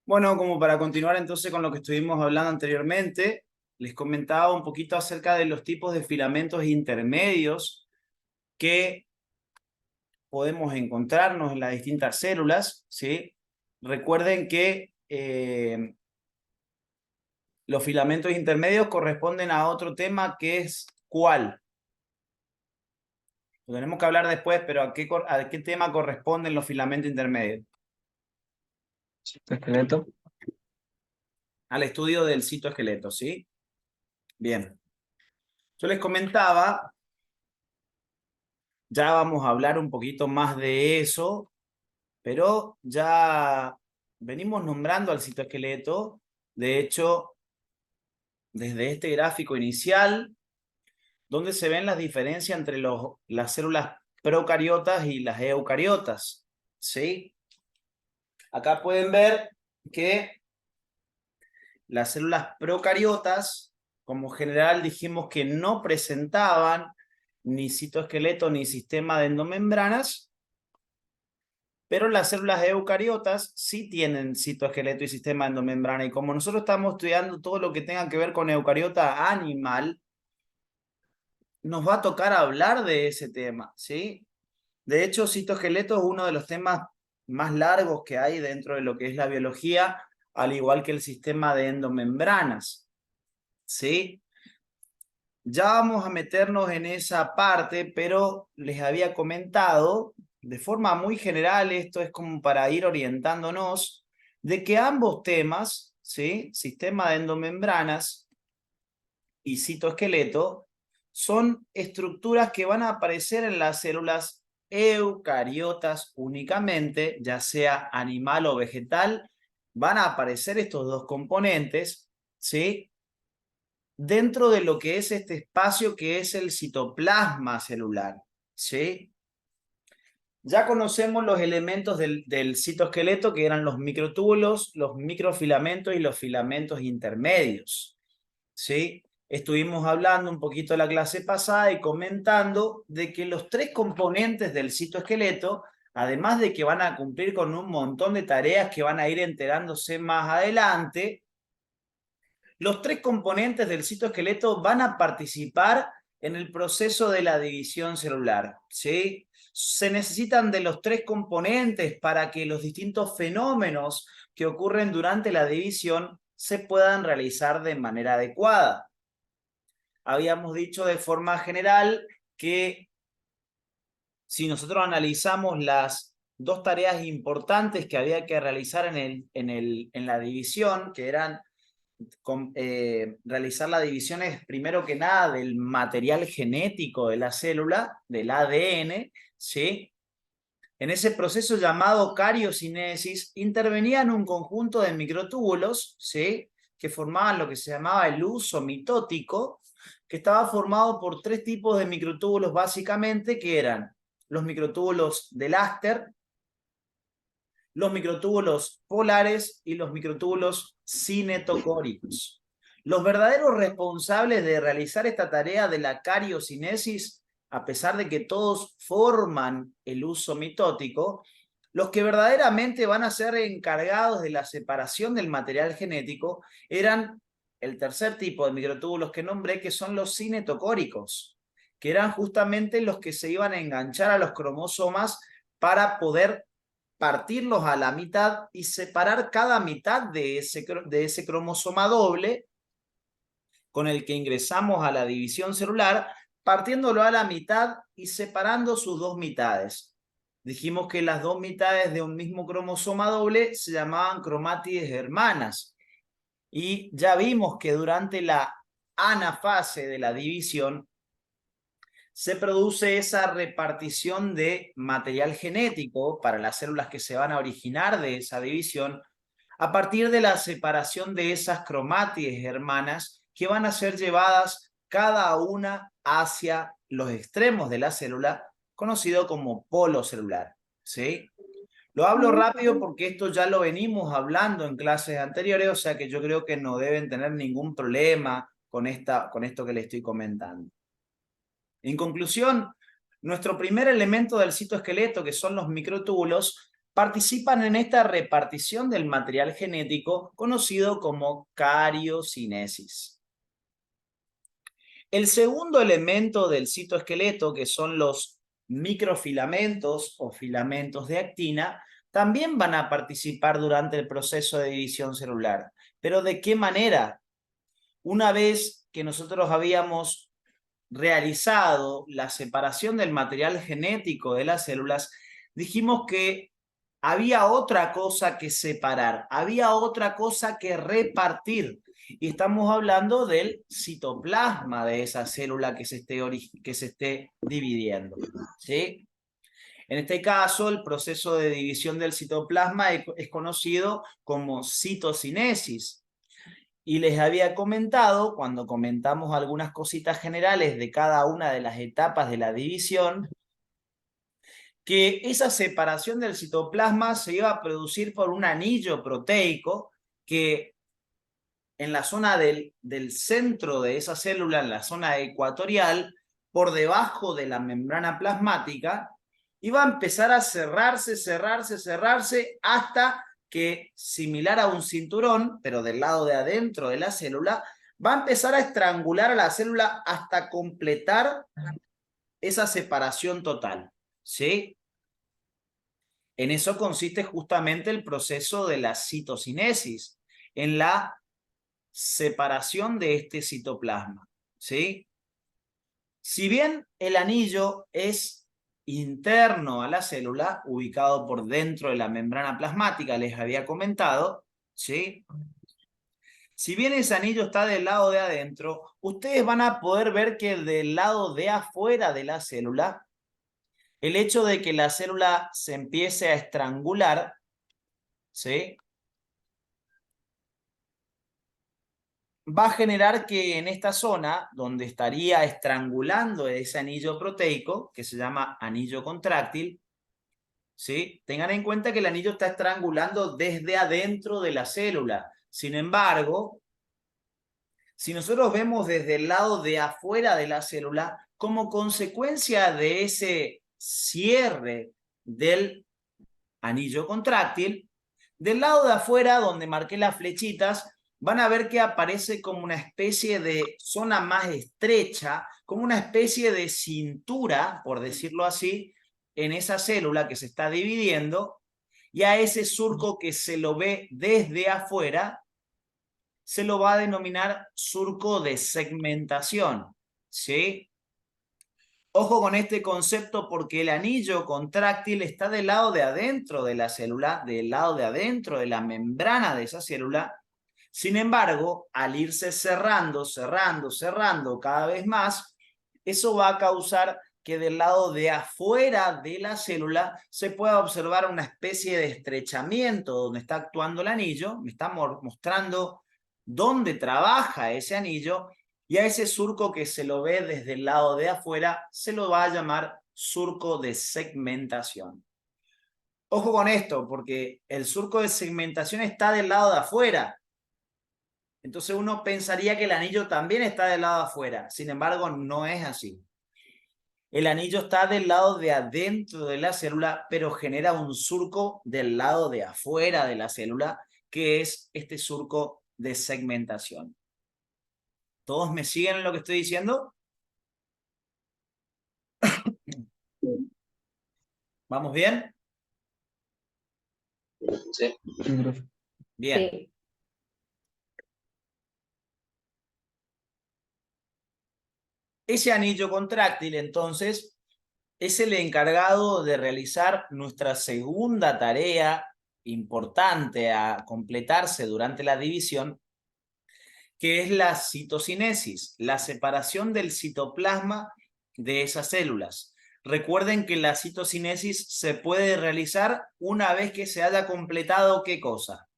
Bueno, como para continuar entonces con lo que estuvimos hablando anteriormente, les comentaba un poquito acerca de los tipos de filamentos intermedios que podemos encontrarnos en las distintas células, ¿sí? Recuerden que los filamentos intermedios corresponden a otro tema que es ¿cuál? Lo tenemos que hablar después, pero ¿a qué tema corresponden los filamentos intermedios? Esqueleto. Al estudio del citoesqueleto, ¿sí? Bien. Yo les comentaba, ya vamos a hablar un poquito más de eso, pero ya venimos nombrando al citoesqueleto. De hecho, desde este gráfico inicial, donde se ven las diferencias entre las células procariotas y las eucariotas, ¿sí? Acá pueden ver que las células procariotas, como general dijimos que no presentaban ni citoesqueleto ni sistema de endomembranas, pero las células eucariotas sí tienen citoesqueleto y sistema endomembrana. Y como nosotros estamos estudiando todo lo que tenga que ver con eucariota animal, nos va a tocar hablar de ese tema, ¿sí? De hecho, citoesqueleto es uno de los temas más largos que hay dentro de lo que es la biología, al igual que el sistema de endomembranas, ¿sí? Ya vamos a meternos en esa parte, pero les había comentado de forma muy general, esto es como para ir orientándonos, de que ambos temas, ¿sí? Sistema de endomembranas y citoesqueleto, son estructuras que van a aparecer en las células eucariotas únicamente, ya sea animal o vegetal, van a aparecer estos dos componentes, ¿sí? Dentro de lo que es este espacio que es el citoplasma celular, ¿sí? Ya conocemos los elementos del citoesqueleto, que eran los microtúbulos, los microfilamentos y los filamentos intermedios, ¿sí? Estuvimos hablando un poquito de la clase pasada y comentando de que los tres componentes del citoesqueleto, además de que van a cumplir con un montón de tareas que van a ir enterándose más adelante, los tres componentes del citoesqueleto van a participar en el proceso de la división celular, ¿sí? Se necesitan de los tres componentes para que los distintos fenómenos que ocurren durante la división se puedan realizar de manera adecuada. Habíamos dicho de forma general que si nosotros analizamos las dos tareas importantes que había que realizar en la división, que eran realizar la división es primero que nada del material genético de la célula, del ADN, ¿sí? En ese proceso llamado cariocinesis intervenían un conjunto de microtúbulos, ¿sí? Que formaban lo que se llamaba el uso mitótico, que estaba formado por tres tipos de microtúbulos básicamente, que eran los microtúbulos de Laster, los microtúbulos polares y los microtúbulos cinetocóricos. Los verdaderos responsables de realizar esta tarea de la cariocinesis, a pesar de que todos forman el uso mitótico, los que verdaderamente van a ser encargados de la separación del material genético eran el tercer tipo de microtúbulos que nombré, que son los cinetocóricos, que eran justamente los que se iban a enganchar a los cromosomas para poder partirlos a la mitad y separar cada mitad de ese cromosoma doble con el que ingresamos a la división celular, partiéndolo a la mitad y separando sus dos mitades. Dijimos que las dos mitades de un mismo cromosoma doble se llamaban cromátides hermanas. Y ya vimos que durante la anafase de la división se produce esa repartición de material genético para las células que se van a originar de esa división a partir de la separación de esas cromátides hermanas que van a ser llevadas cada una hacia los extremos de la célula, conocido como polo celular, ¿sí? Lo hablo rápido porque esto ya lo venimos hablando en clases anteriores, o sea que yo creo que no deben tener ningún problema con esto que les estoy comentando. En conclusión, nuestro primer elemento del citoesqueleto, que son los microtúbulos, participan en esta repartición del material genético conocido como cariocinesis. El segundo elemento del citoesqueleto, que son los microfilamentos o filamentos de actina, también van a participar durante el proceso de división celular. ¿Pero de qué manera? Una vez que nosotros habíamos realizado la separación del material genético de las células, dijimos que había otra cosa que separar, había otra cosa que repartir. Y estamos hablando del citoplasma de esa célula que se esté dividiendo, ¿sí? En este caso, el proceso de división del citoplasma es conocido como citocinesis. Y les había comentado, cuando comentamos algunas cositas generales de cada una de las etapas de la división, que esa separación del citoplasma se iba a producir por un anillo proteico que en la zona del centro de esa célula, en la zona ecuatorial, por debajo de la membrana plasmática, iba a empezar a cerrarse, hasta que, similar a un cinturón, pero del lado de adentro de la célula, va a empezar a estrangular a la célula hasta completar esa separación total, ¿sí? En eso consiste justamente el proceso de la citocinesis, en la separación de este citoplasma, ¿sí? Si bien el anillo es interno a la célula, ubicado por dentro de la membrana plasmática, les había comentado, ¿sí? Si bien ese anillo está del lado de adentro, ustedes van a poder ver que del lado de afuera de la célula, el hecho de que la célula se empiece a estrangular, ¿sí?, va a generar que en esta zona, donde estaría estrangulando ese anillo proteico, que se llama anillo contráctil, ¿sí?, tengan en cuenta que el anillo está estrangulando desde adentro de la célula. Sin embargo, si nosotros vemos desde el lado de afuera de la célula, como consecuencia de ese cierre del anillo contráctil, del lado de afuera, donde marqué las flechitas, van a ver que aparece como una especie de zona más estrecha, como una especie de cintura, por decirlo así, en esa célula que se está dividiendo, y a ese surco que se lo ve desde afuera, se lo va a denominar surco de segmentación, ¿sí? Ojo con este concepto porque el anillo contráctil está del lado de adentro de la célula, del lado de adentro de la membrana de esa célula. Sin embargo, al irse cerrando cada vez más, eso va a causar que del lado de afuera de la célula se pueda observar una especie de estrechamiento donde está actuando el anillo, me está mostrando dónde trabaja ese anillo, y a ese surco que se lo ve desde el lado de afuera se lo va a llamar surco de segmentación. Ojo con esto, porque el surco de segmentación está del lado de afuera. Entonces uno pensaría que el anillo también está del lado de afuera. Sin embargo, no es así. El anillo está del lado de adentro de la célula, pero genera un surco del lado de afuera de la célula, que es este surco de segmentación. ¿Todos me siguen en lo que estoy diciendo? ¿Vamos bien? Sí. Bien. Sí. Ese anillo contráctil, entonces, es el encargado de realizar nuestra segunda tarea importante a completarse durante la división, que es la citocinesis, la separación del citoplasma de esas células. Recuerden que la citocinesis se puede realizar una vez que se haya completado ¿qué cosa?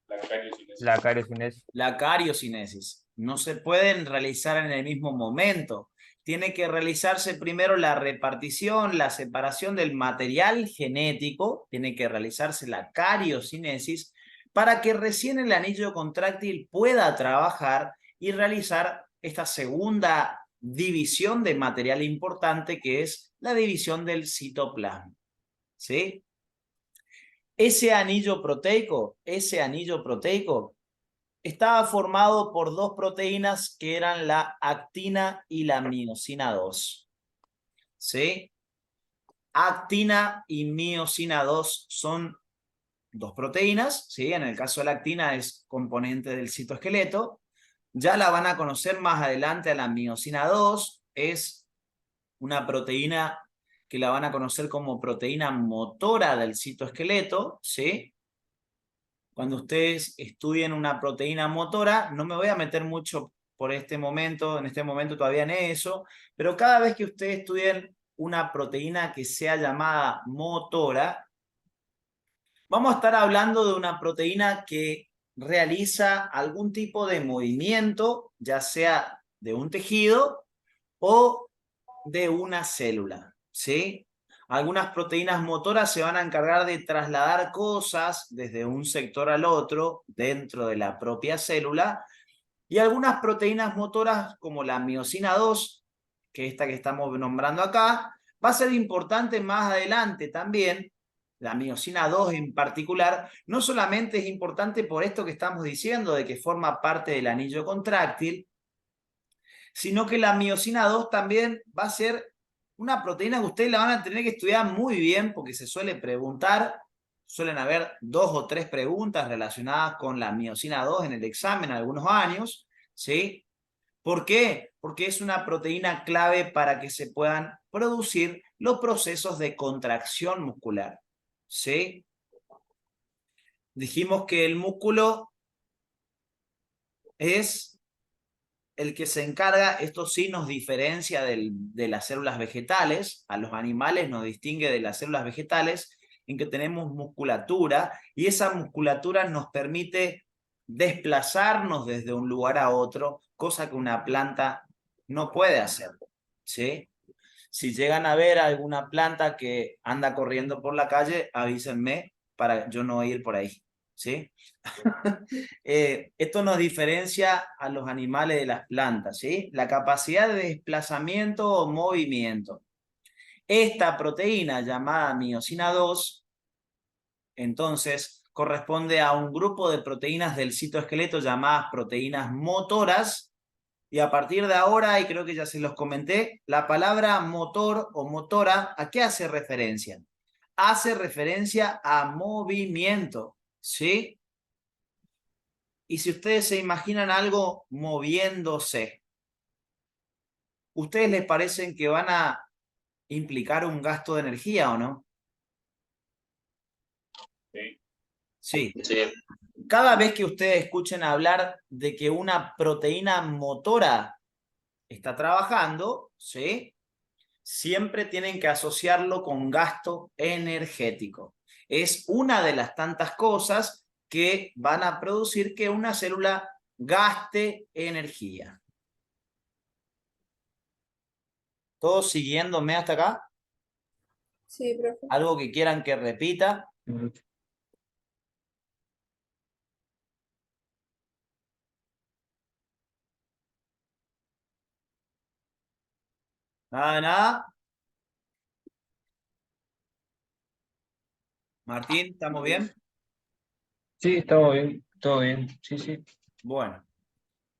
La cariocinesis. La cariocinesis. No se pueden realizar en el mismo momento. Tiene que realizarse primero la repartición, la separación del material genético, tiene que realizarse la cariocinesis para que recién el anillo contráctil pueda trabajar y realizar esta segunda división de material importante, que es la división del citoplasma. ¿Sí? Ese anillo proteico estaba formado por dos proteínas que eran la actina y la miosina 2. ¿Sí? Actina y miosina 2 son dos proteínas, ¿sí? En el caso de la actina es componente del citoesqueleto. Ya la van a conocer más adelante a la miosina 2, es una proteína que la van a conocer como proteína motora del citoesqueleto, ¿sí? Cuando ustedes estudien una proteína motora, no me voy a meter mucho por este momento, en este momento todavía en eso, pero cada vez que ustedes estudien una proteína que sea llamada motora, vamos a estar hablando de una proteína que realiza algún tipo de movimiento, ya sea de un tejido o de una célula, ¿sí? Algunas proteínas motoras se van a encargar de trasladar cosas desde un sector al otro dentro de la propia célula, y algunas proteínas motoras como la miosina 2, que esta que estamos nombrando acá, va a ser importante más adelante también. La miosina 2 en particular, no solamente es importante por esto que estamos diciendo, de que forma parte del anillo contráctil, sino que la miosina 2 también va a ser una proteína que ustedes la van a tener que estudiar muy bien, porque se suele preguntar, suelen haber 2 o 3 preguntas relacionadas con la miosina 2 en el examen algunos años, ¿sí? ¿Por qué? Porque es una proteína clave para que se puedan producir los procesos de contracción muscular, ¿sí? Dijimos que el músculo es el que se encarga, esto sí nos diferencia de las células vegetales, a los animales nos distingue de las células vegetales, en que tenemos musculatura, y esa musculatura nos permite desplazarnos desde un lugar a otro, cosa que una planta no puede hacer, ¿sí? Si llegan a ver alguna planta que anda corriendo por la calle, avísenme para yo no ir por ahí, ¿sí? Esto nos diferencia a los animales de las plantas, ¿sí? La capacidad de desplazamiento o movimiento. Esta proteína llamada miosina 2, entonces, corresponde a un grupo de proteínas del citoesqueleto llamadas proteínas motoras, y a partir de ahora, y creo que ya se los comenté, la palabra motor o motora, ¿a qué hace referencia? Hace referencia a movimiento, ¿sí? Y si ustedes se imaginan algo moviéndose, ¿ustedes les parecen que van a implicar un gasto de energía o no? Sí. Sí. Sí. Cada vez que ustedes escuchen hablar de que una proteína motora está trabajando, ¿sí? Siempre tienen que asociarlo con gasto energético. Es una de las tantas cosas que van a producir que una célula gaste energía. ¿Todos siguiéndome hasta acá? Sí, profe. ¿Algo que quieran que repita? Nada, nada. Martín, ¿estamos bien? Sí, estamos bien, todo bien. Sí, sí. Bueno.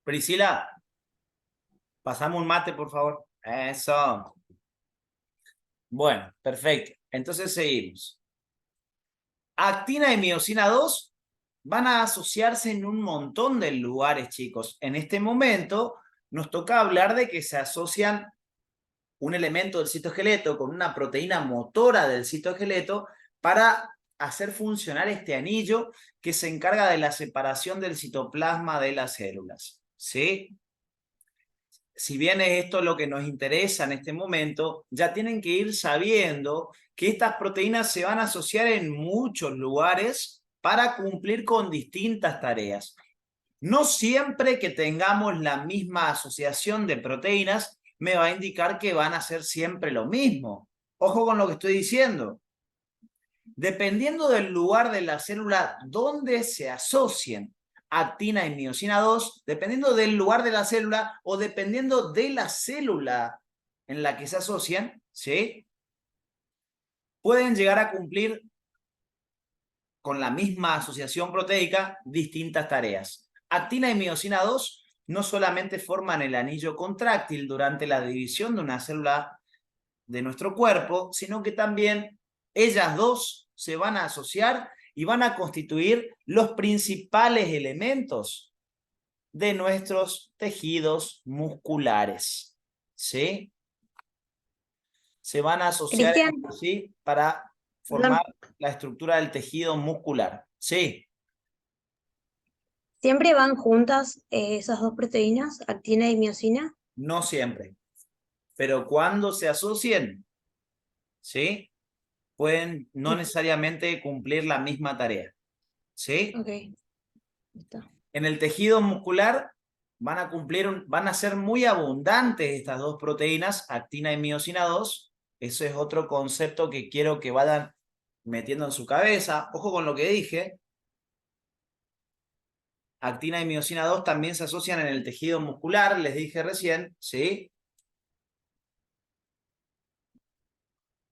Priscila, pasame un mate, por favor. Eso. Bueno, perfecto. Entonces seguimos. Actina y miosina 2 van a asociarse en un montón de lugares, chicos. En este momento nos toca hablar de que se asocian un elemento del citoesqueleto con una proteína motora del citoesqueleto para hacer funcionar este anillo que se encarga de la separación del citoplasma de las células, ¿sí? Si bien es esto lo que nos interesa en este momento, ya tienen que ir sabiendo que estas proteínas se van a asociar en muchos lugares para cumplir con distintas tareas. No siempre que tengamos la misma asociación de proteínas me va a indicar que van a hacer siempre lo mismo. Ojo con lo que estoy diciendo. Dependiendo del lugar de la célula donde se asocien, actina y miosina 2, dependiendo del lugar de la célula o dependiendo de la célula en la que se asocian, ¿sí? Pueden llegar a cumplir con la misma asociación proteica distintas tareas. Actina y miosina 2 no solamente forman el anillo contráctil durante la división de una célula de nuestro cuerpo, sino que también ellas dos se van a asociar y van a constituir los principales elementos de nuestros tejidos musculares. ¿Sí? Se van a asociar Cristian, ¿sí? Para formar la estructura del tejido muscular. Sí, ¿siempre van juntas esas dos proteínas, actina y miosina? no siempre. Pero cuando se asocien, ¿sí? Pueden no necesariamente cumplir la misma tarea. ¿Sí? Ok, listo. En el tejido muscular van a ser muy abundantes estas dos proteínas, actina y miosina 2. Eso es otro concepto que quiero que vayan metiendo en su cabeza. Ojo con lo que dije. Actina y miosina 2 también se asocian en el tejido muscular, les dije recién, ¿sí?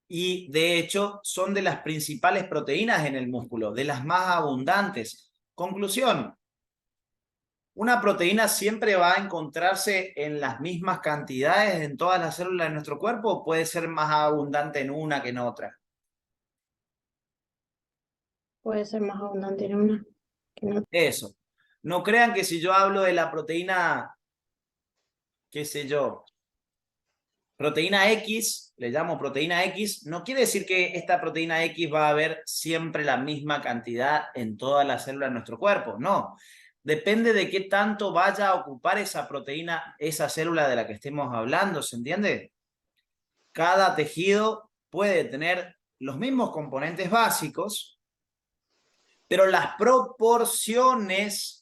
Y de hecho son de las principales proteínas en el músculo, de las más abundantes. Conclusión, una proteína siempre va a encontrarse en las mismas cantidades en todas las células de nuestro cuerpo o puede ser más abundante en una que en otra. Puede ser más abundante en una que en otra. Eso. No crean que si yo hablo de la proteína, qué sé yo, proteína X, le llamo proteína X, no quiere decir que esta proteína X va a haber siempre la misma cantidad en todas las células de nuestro cuerpo, no. Depende de qué tanto vaya a ocupar esa proteína, esa célula de la que estemos hablando, ¿se entiende? Cada tejido puede tener los mismos componentes básicos, pero las proporciones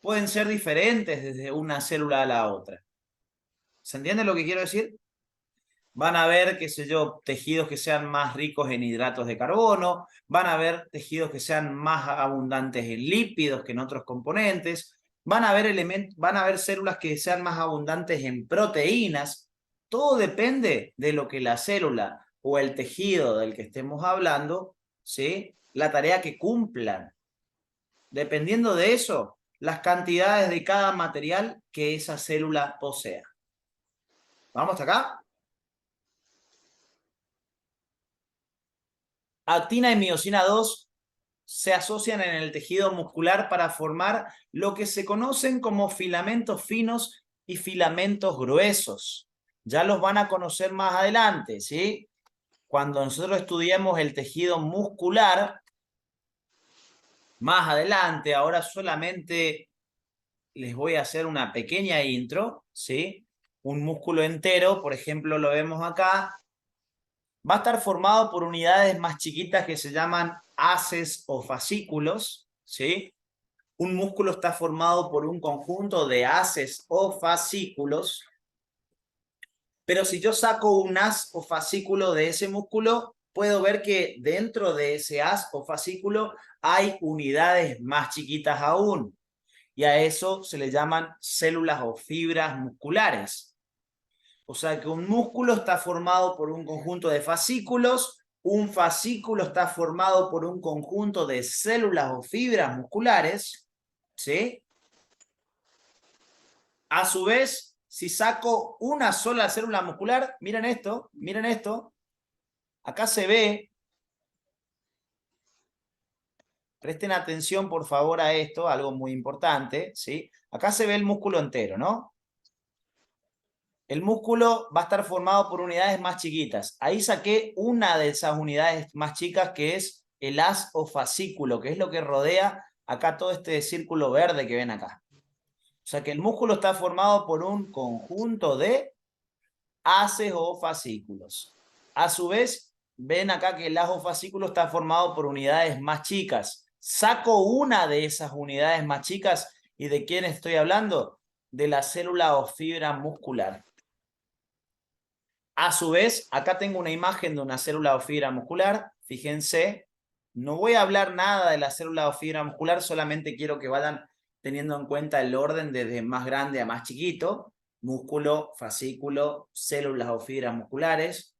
pueden ser diferentes desde una célula a la otra. ¿Se entiende lo que quiero decir? Van a haber, qué sé yo, tejidos que sean más ricos en hidratos de carbono, van a haber tejidos que sean más abundantes en lípidos que en otros componentes, van a haber células que sean más abundantes en proteínas. Todo depende de lo que la célula o el tejido del que estemos hablando, ¿sí? La tarea que cumplan. Dependiendo de eso, las cantidades de cada material que esa célula posea. ¿Vamos hasta acá? Actina y miosina 2 se asocian en el tejido muscular para formar lo que se conocen como filamentos finos y filamentos gruesos. Ya los van a conocer más adelante, ¿sí? Cuando nosotros estudiemos el tejido muscular, más adelante, ahora solamente les voy a hacer una pequeña intro, ¿sí? Un músculo entero, por ejemplo, lo vemos acá, va a estar formado por unidades más chiquitas que se llaman haces o fascículos, ¿sí? Un músculo está formado por un conjunto de haces o fascículos, pero si yo saco un haz o fascículo de ese músculo, puedo ver que dentro de ese haz o fascículo hay unidades más chiquitas aún, y a eso se le llaman células o fibras musculares. O sea que un músculo está formado por un conjunto de fascículos, un fascículo está formado por un conjunto de células o fibras musculares, ¿sí? A su vez, si saco una sola célula muscular, miren esto, acá se ve, presten atención por favor a esto, algo muy importante, ¿sí? Acá se ve el músculo entero, ¿no? El músculo va a estar formado por unidades más chiquitas. Ahí saqué una de esas unidades más chicas que es el haz o fascículo, que es lo que rodea acá todo este círculo verde que ven acá. O sea que el músculo está formado por un conjunto de haces o fascículos. A su vez, ven acá que el haz o fascículo está formado por unidades más chicas. Saco una de esas unidades más chicas, ¿y de quién estoy hablando? De la célula o fibra muscular. A su vez, acá tengo una imagen de una célula o fibra muscular, fíjense, No voy a hablar nada de la célula o fibra muscular, solamente quiero que vayan teniendo en cuenta el orden desde más grande a más chiquito. Músculo, fascículo, células o fibras musculares.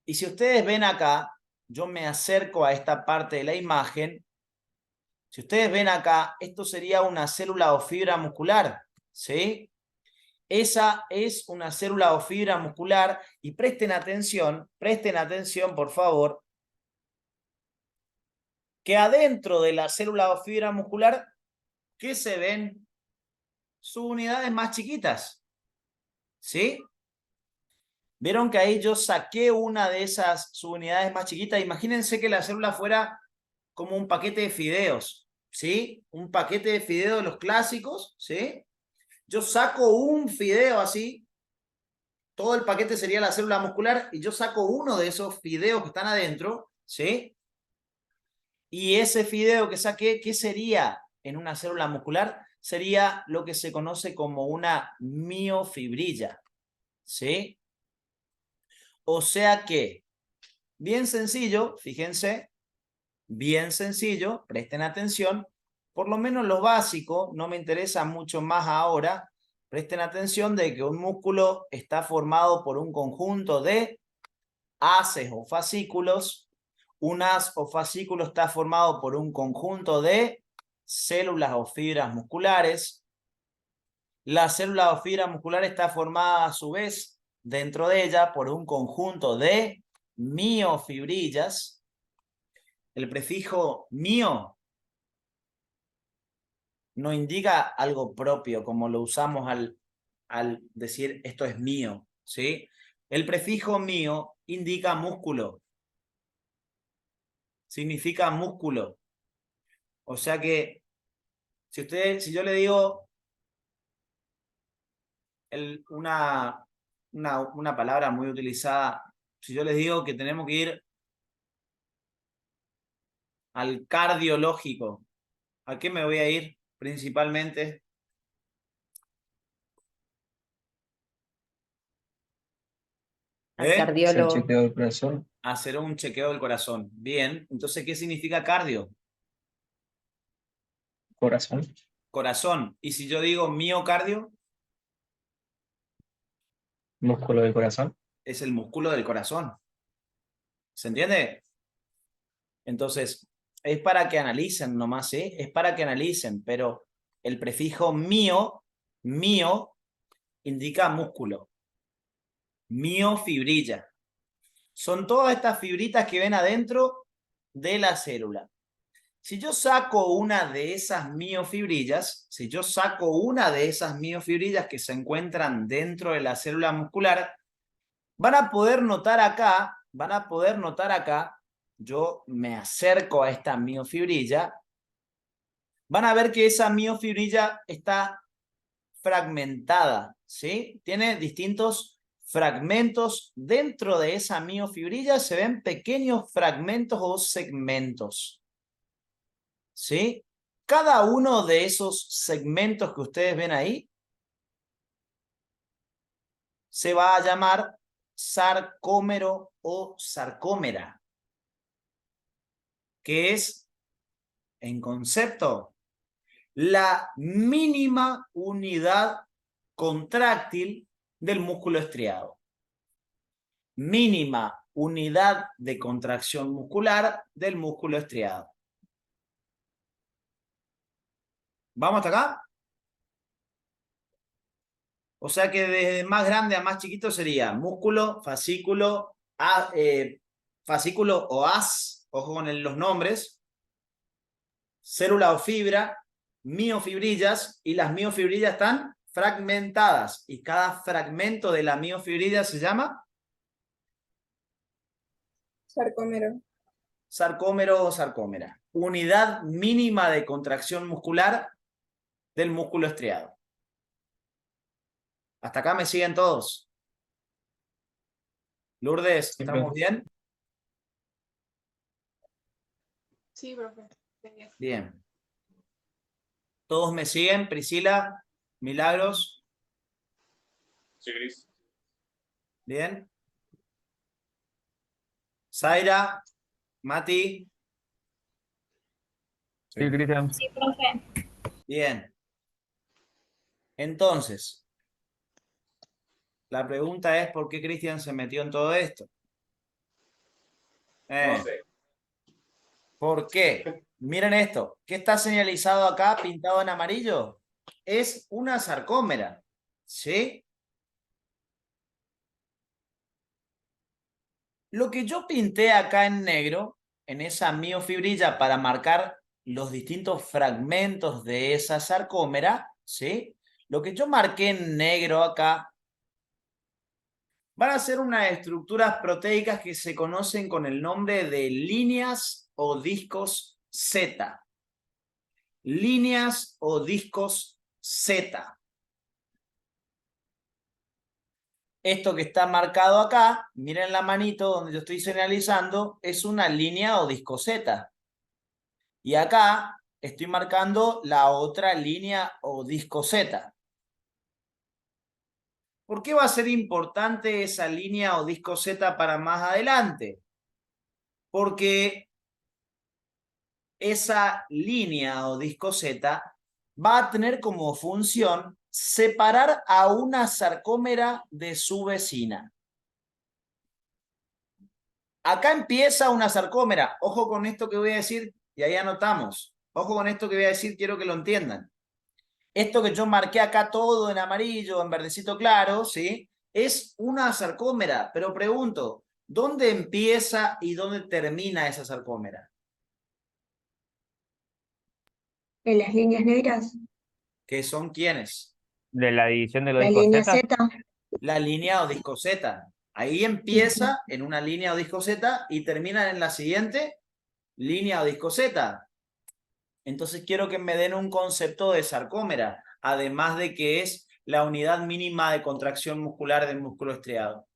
Y si ustedes ven acá, yo me acerco a esta parte de la imagen. Si ustedes ven acá, esto sería una célula o fibra muscular, ¿sí? Esa es una célula o fibra muscular y presten atención, por favor, que adentro de la célula o fibra muscular, ¿qué se ven? Sus unidades más chiquitas, ¿sí? Vieron que ahí yo saqué una de esas subunidades más chiquitas. Imagínense que la célula fuera como un paquete de fideos, ¿sí? Un paquete de fideos de los clásicos, ¿sí? Yo saco un fideo así, todo el paquete sería la célula muscular, y yo saco uno de esos fideos que están adentro, ¿sí? Y ese fideo que saqué, ¿qué sería en una célula muscular? Sería lo que se conoce como una miofibrilla, ¿sí? O sea que, bien sencillo, fíjense, bien sencillo, presten atención, por lo menos lo básico, no me interesa mucho más ahora, presten atención de que un músculo está formado por un conjunto de haces o fascículos. Un haz o fascículo está formado por un conjunto de células o fibras musculares. La célula o fibra muscular está formada a su vez dentro de ella por un conjunto de miofibrillas. El prefijo mio no indica algo propio como lo usamos al decir esto es mío, ¿sí? El prefijo mio indica músculo. Significa músculo. O sea que si yo le digo una palabra muy utilizada, si yo les digo que tenemos que ir al cardiológico, ¿a qué me voy a ir principalmente? Al Es el cardiólogo. chequeo del corazón, A hacer un chequeo del corazón. Bien, entonces, ¿qué significa cardio? corazón, Corazón. Y si yo digo miocardio, músculo del corazón. es el músculo del corazón. ¿Se entiende? Entonces, es para que analicen nomás, ¿eh? Es para que analicen, pero el prefijo mío, indica músculo. Miofibrilla. Son todas estas fibritas que ven adentro de la célula. Si yo saco una de esas miofibrillas, que se encuentran dentro de la célula muscular, van a poder notar acá, yo me acerco a esta miofibrilla, van a ver que esa miofibrilla está fragmentada, ¿sí? Tiene distintos fragmentos. Dentro de esa miofibrilla se ven pequeños fragmentos o segmentos, ¿sí? Cada uno de esos segmentos que ustedes ven ahí se va a llamar sarcómero o sarcómera, que es, en concepto, la mínima unidad contráctil del músculo estriado. Mínima unidad de contracción muscular del músculo estriado. ¿Vamos hasta acá? O sea que desde más grande a más chiquito sería músculo, fascículo o haz, ojo con los nombres, célula o fibra, miofibrillas, y las miofibrillas están fragmentadas, y cada fragmento de la miofibrilla se llama Sarcómero. sarcómero o sarcómera. Unidad mínima de contracción muscular del músculo estriado. ¿Hasta acá me siguen todos? Lourdes, Sí, ¿estamos profe. bien? Sí, profe. Genial. Bien. ¿Todos me siguen? Priscila, Milagros, Sí, Cris. bien. Zaira, Mati, Sí, Cristian. Sí, profe. Bien. Entonces, la pregunta es ¿por qué Cristian se metió en todo esto? No sé. ¿Por qué? Miren esto. ¿Qué está señalizado acá, pintado en amarillo? Es una sarcómera. ¿Sí? Lo que yo pinté acá en negro, en esa miofibrilla para marcar los distintos fragmentos de esa sarcómera, ¿sí? Lo que yo marqué en negro acá van a ser unas estructuras proteicas que se conocen con el nombre de líneas o discos Z. Líneas o discos Z. Esto que está marcado acá, miren la manito donde yo estoy señalizando, es una línea o disco Z. Y acá estoy marcando la otra línea o disco Z. ¿Por qué va a ser importante esa línea o disco Z para más adelante? Porque esa línea o disco Z va a tener como función separar a una sarcómera de su vecina. Acá empieza una sarcómera. Ojo con esto que voy a decir y ahí anotamos. Ojo con esto que voy a decir, quiero que lo entiendan. Esto que yo marqué acá todo en amarillo, en verdecito claro, ¿sí? Es una sarcómera, pero pregunto, ¿dónde empieza y dónde termina esa sarcómera? En las líneas negras, ¿Qué son quiénes? De la división de los la discos línea Z. Z, La línea o disco Z. Ahí empieza en una línea o disco Z y termina en la siguiente línea o disco Z. Entonces quiero que me den un concepto de sarcómera, además de que es la unidad mínima de contracción muscular del músculo estriado.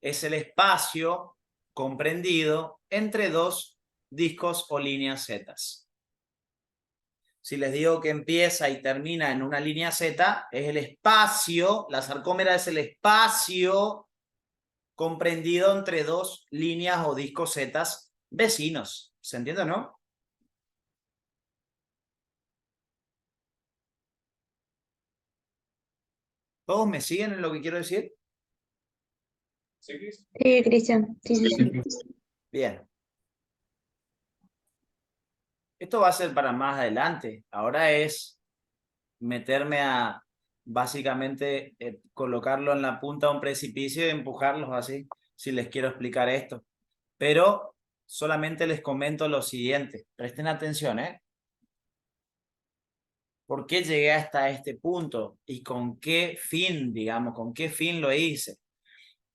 Es el espacio comprendido entre dos discos o líneas Z. Si les digo que empieza y termina en una línea Z, es el espacio, la sarcómera es el espacio comprendido entre dos líneas o discos Z vecinos. ¿Se entiende o no? ¿Todos me siguen en lo que quiero decir? ¿Sí, Cris? sí, Cristian, sí, sí, sí. Bien. Esto va a ser para más adelante. Ahora es meterme a básicamente colocarlo en la punta de un precipicio y empujarlos así, si les quiero explicar esto. Pero solamente les comento lo siguiente. Presten atención, ¿eh? ¿Por qué llegué hasta este punto? ¿Y con qué fin, digamos, con qué fin lo hice?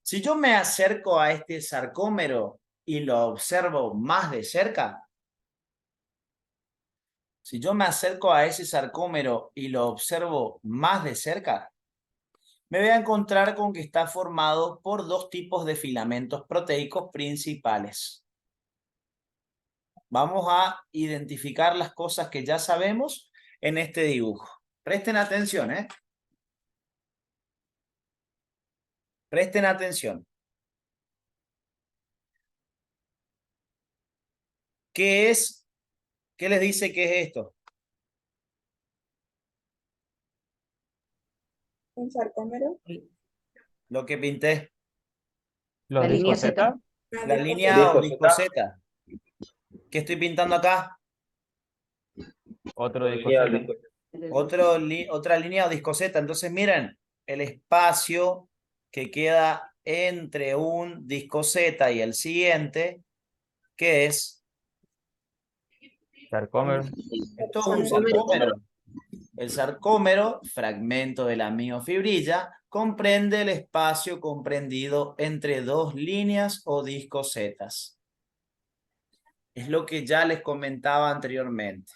Si yo me acerco a este sarcómero y lo observo más de cerca, si yo me acerco a ese sarcómero y lo observo más de cerca, me voy a encontrar con que está formado por dos tipos de filamentos proteicos principales. Vamos a identificar las cosas que ya sabemos en este dibujo. Presten atención, ¿eh? Presten atención. ¿Qué es? ¿Qué les dice que es esto? Un sarcómero. Lo que pinté. Los La línea discos Z. Ah, La disco línea o disco disco Z. Z. ¿Qué estoy pintando acá? Otro disco Z. Otra línea o disco Z. Entonces miren, el espacio que queda entre un disco Z y el siguiente, ¿qué es? Sarcómero. Esto es un sarcómero. El sarcómero, fragmento de la miofibrilla, comprende el espacio comprendido entre dos líneas o discos Z. Es lo que ya les comentaba anteriormente.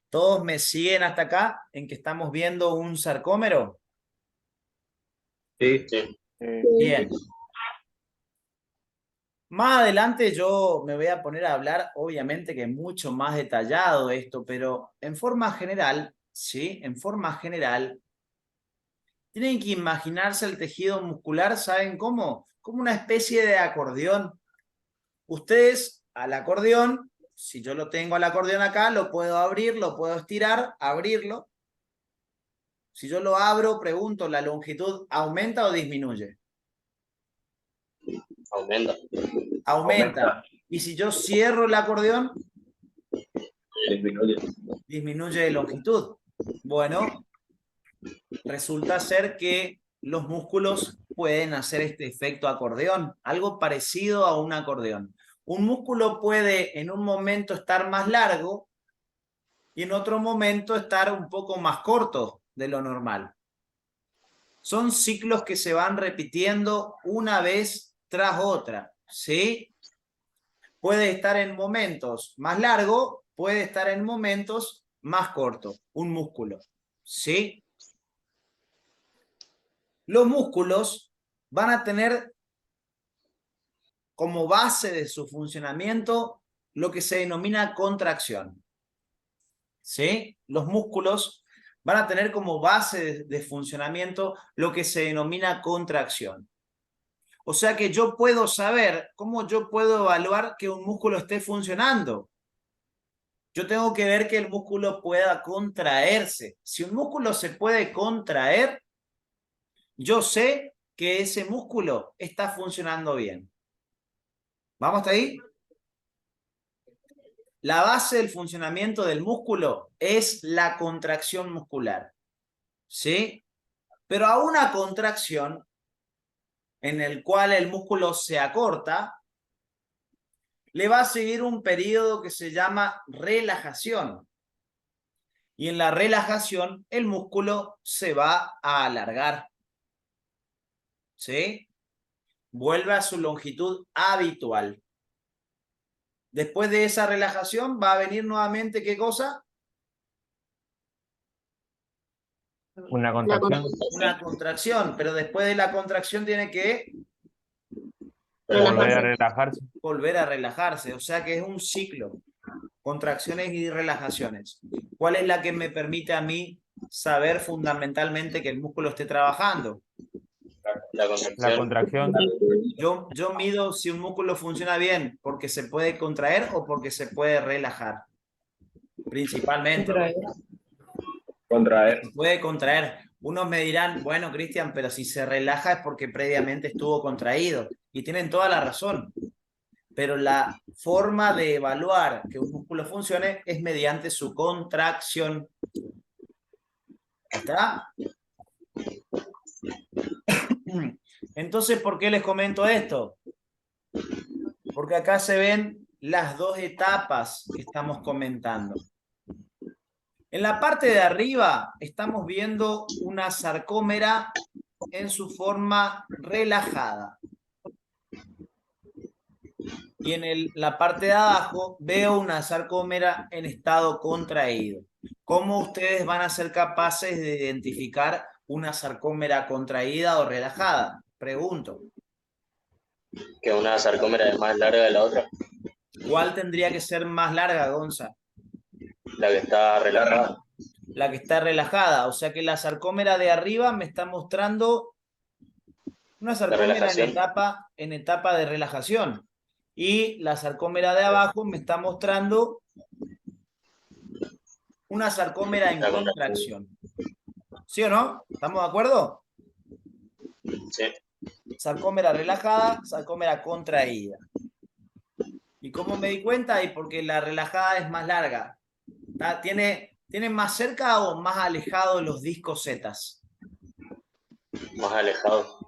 ¿Todos me siguen hasta acá en que estamos viendo un sarcómero? Sí. Bien. Más adelante yo me voy a poner a hablar, obviamente que mucho más detallado esto, pero en forma general, ¿sí? En forma general, tienen que imaginarse el tejido muscular, ¿saben cómo? Como una especie de acordeón. ustedes al acordeón, si yo lo tengo al acordeón acá, lo puedo abrir, lo puedo estirar, abrirlo. Si yo lo abro, pregunto, ¿la longitud aumenta o disminuye? Aumenta. Aumenta. Y si yo cierro el acordeón, Disminuye. disminuye de longitud. Bueno, resulta ser que los músculos pueden hacer este efecto acordeón, algo parecido a un acordeón. Un músculo puede en un momento estar más largo y en otro momento estar un poco más corto de lo normal. Son ciclos que se van repitiendo una vez tras otra, ¿sí? Puede estar en momentos más largo, puede estar en momentos más corto, un músculo, ¿sí? Los músculos van a tener como base de su funcionamiento lo que se denomina contracción, ¿sí? Los músculos van a tener como base de funcionamiento lo que se denomina contracción. O sea que yo puedo saber, ¿cómo yo puedo evaluar que un músculo esté funcionando? Yo tengo que ver que el músculo pueda contraerse. Si un músculo se puede contraer, yo sé que ese músculo está funcionando bien. ¿Vamos hasta ahí? La base del funcionamiento del músculo es la contracción muscular, ¿sí? Pero a una contracción en el cual el músculo se acorta, le va a seguir un periodo que se llama relajación. Y en la relajación el músculo se va a alargar, ¿sí? Vuelve a su longitud habitual. Después de esa relajación va a venir nuevamente, ¿qué cosa? Una contracción. Una contracción, pero después de la contracción tiene que Volver a relajarse. volver a relajarse, o sea que es un ciclo, contracciones y relajaciones. ¿Cuál es la que me permite a mí saber fundamentalmente que el músculo esté trabajando? La contracción. Yo mido si un músculo funciona bien porque se puede contraer o porque se puede relajar. Principalmente. Contraer. Se puede contraer. Unos me dirán, bueno, Cristian, pero si se relaja es porque previamente estuvo contraído. Y tienen toda la razón. Pero la forma de evaluar que un músculo funcione es mediante su contracción. ¿Está? Entonces, ¿por qué les comento esto? Porque acá se ven las dos etapas que estamos comentando. En la parte de arriba estamos viendo una sarcómera en su forma relajada. Y en la parte de abajo veo una sarcómera en estado contraído. ¿Cómo ustedes van a ser capaces de identificar una sarcómera contraída o relajada? Pregunto. Que una sarcómera es más larga de la otra. ¿Cuál tendría que ser más larga, Gonza? La que está relajada. La que está relajada. O sea que la sarcómera de arriba me está mostrando una sarcómera en etapa de relajación. Y la sarcómera de abajo me está mostrando una sarcómera en contracción. ¿Sí o no? ¿Estamos de acuerdo? Sí. Sarcómera relajada, sarcómera contraída. ¿Y cómo me di cuenta? Y porque la relajada es más larga. ¿Tiene más cerca o más alejado los discos zetas? Más alejado.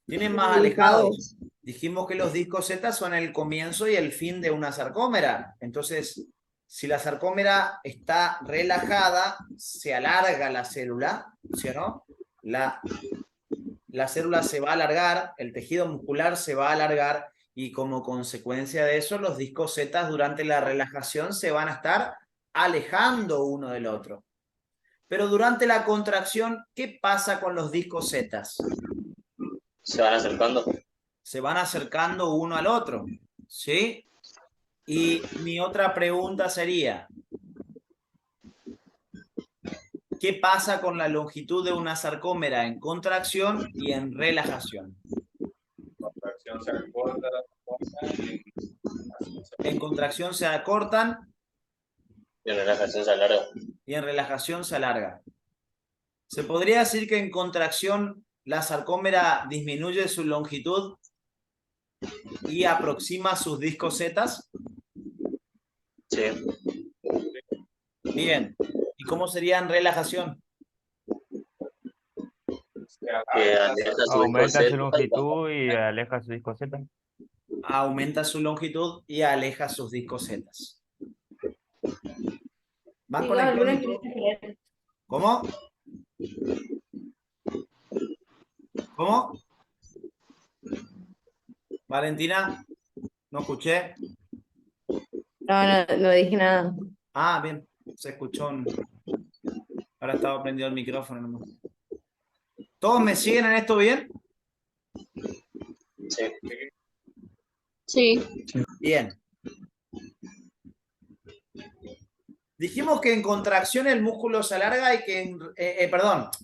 Tienen más alejados. Dijimos que los discos Z son el comienzo y el fin de una sarcómera. Entonces, si la sarcómera está relajada, se alarga la célula, ¿sí o no? La célula se va a alargar, el tejido muscular se va a alargar y como consecuencia de eso, los discos Z durante la relajación se van a estar alejando uno del otro. Pero durante la contracción, ¿qué pasa con los discos Z? Se van acercando. Se van acercando uno al otro, ¿sí? Y mi otra pregunta sería, ¿qué pasa con la longitud de una sarcómera en contracción y en relajación? Contracción se acorta, En contracción se acortan Y en relajación se alarga. y en relajación se alarga. ¿Se podría decir que en contracción la sarcómera disminuye su longitud y aproxima sus discosetas? Sí. Bien. ¿Y cómo sería en relajación? Que aleja su Aumenta su discoseta y baja. longitud y aleja su discoseta. Aumenta su longitud y aleja sus discosetas. ¿Van conectando todo? ¿Cómo? ¿Cómo? Valentina, no escuché. No dije nada. Ah, bien, se escuchó. Ahora estaba prendido el micrófono nomás. ¿Todos me siguen en esto bien? Sí. Sí. Bien. Dijimos que en contracción el músculo se alarga y que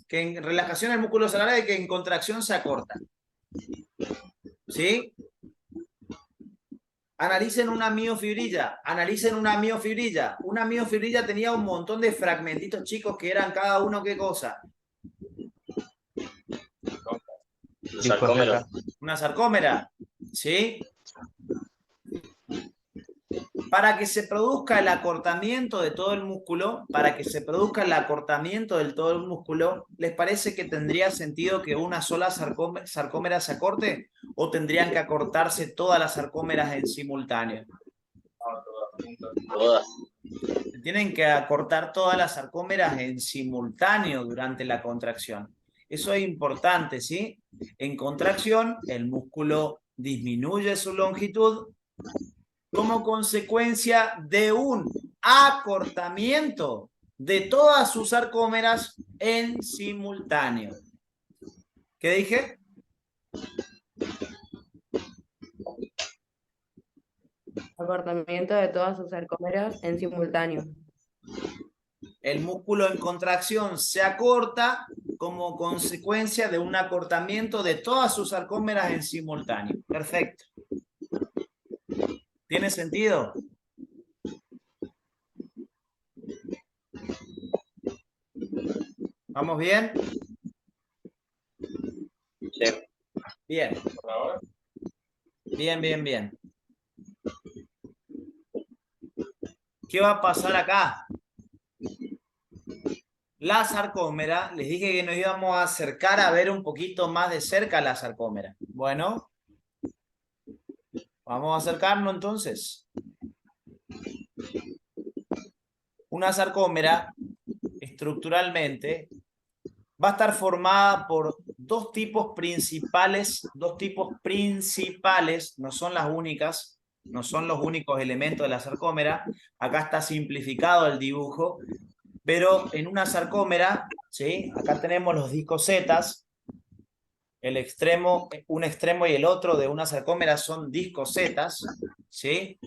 que en relajación el músculo se alarga y que en contracción se acorta. ¿Sí? Analicen una miofibrilla. Analicen una miofibrilla. Una miofibrilla tenía un montón de fragmentitos chicos que eran cada uno ¿qué cosa? Los sarcómeros. Una sarcómera. ¿Sí? Para que se produzca el acortamiento de todo el músculo, todo el músculo, ¿les parece que tendría sentido que una sola sarcómera se acorte o tendrían que acortarse todas las sarcómeras en simultáneo? Todas. Se tienen que acortar todas las sarcómeras en simultáneo durante la contracción. Eso es importante, ¿sí? En contracción, el músculo disminuye su longitud como consecuencia de un acortamiento de todas sus sarcómeras en simultáneo. ¿Qué dije? Acortamiento de todas sus sarcómeras en simultáneo. El músculo en contracción se acorta como consecuencia de un acortamiento de todas sus sarcómeras en simultáneo. Perfecto. ¿Tiene sentido? ¿Vamos bien? Sí. Bien. Bien, bien, bien. ¿Qué va a pasar acá? La sarcómera, les dije que nos íbamos a acercar a ver un poquito más de cerca la sarcómera. Bueno, vamos a acercarnos entonces. Una sarcómera, estructuralmente, va a estar formada por dos tipos principales, no son las únicas, no son los únicos elementos de la sarcómera. Acá está simplificado el dibujo, pero en una sarcómera, ¿sí? Acá tenemos los discosetas, el extremo, un extremo y el otro de una sarcómera son discosetas, ¿sí?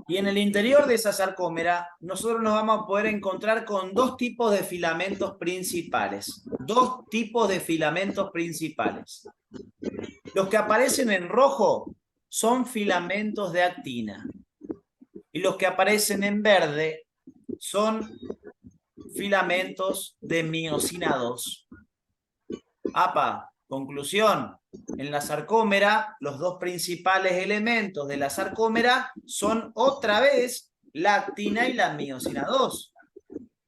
Y en el interior de esa sarcómera, nosotros nos vamos a poder encontrar con dos tipos de filamentos principales. Dos tipos de filamentos principales. Los que aparecen en rojo son filamentos de actina. Y los que aparecen en verde son filamentos de miosina 2. Apa, conclusión. En la sarcómera, los dos principales elementos de la sarcómera son otra vez la actina y la miosina 2.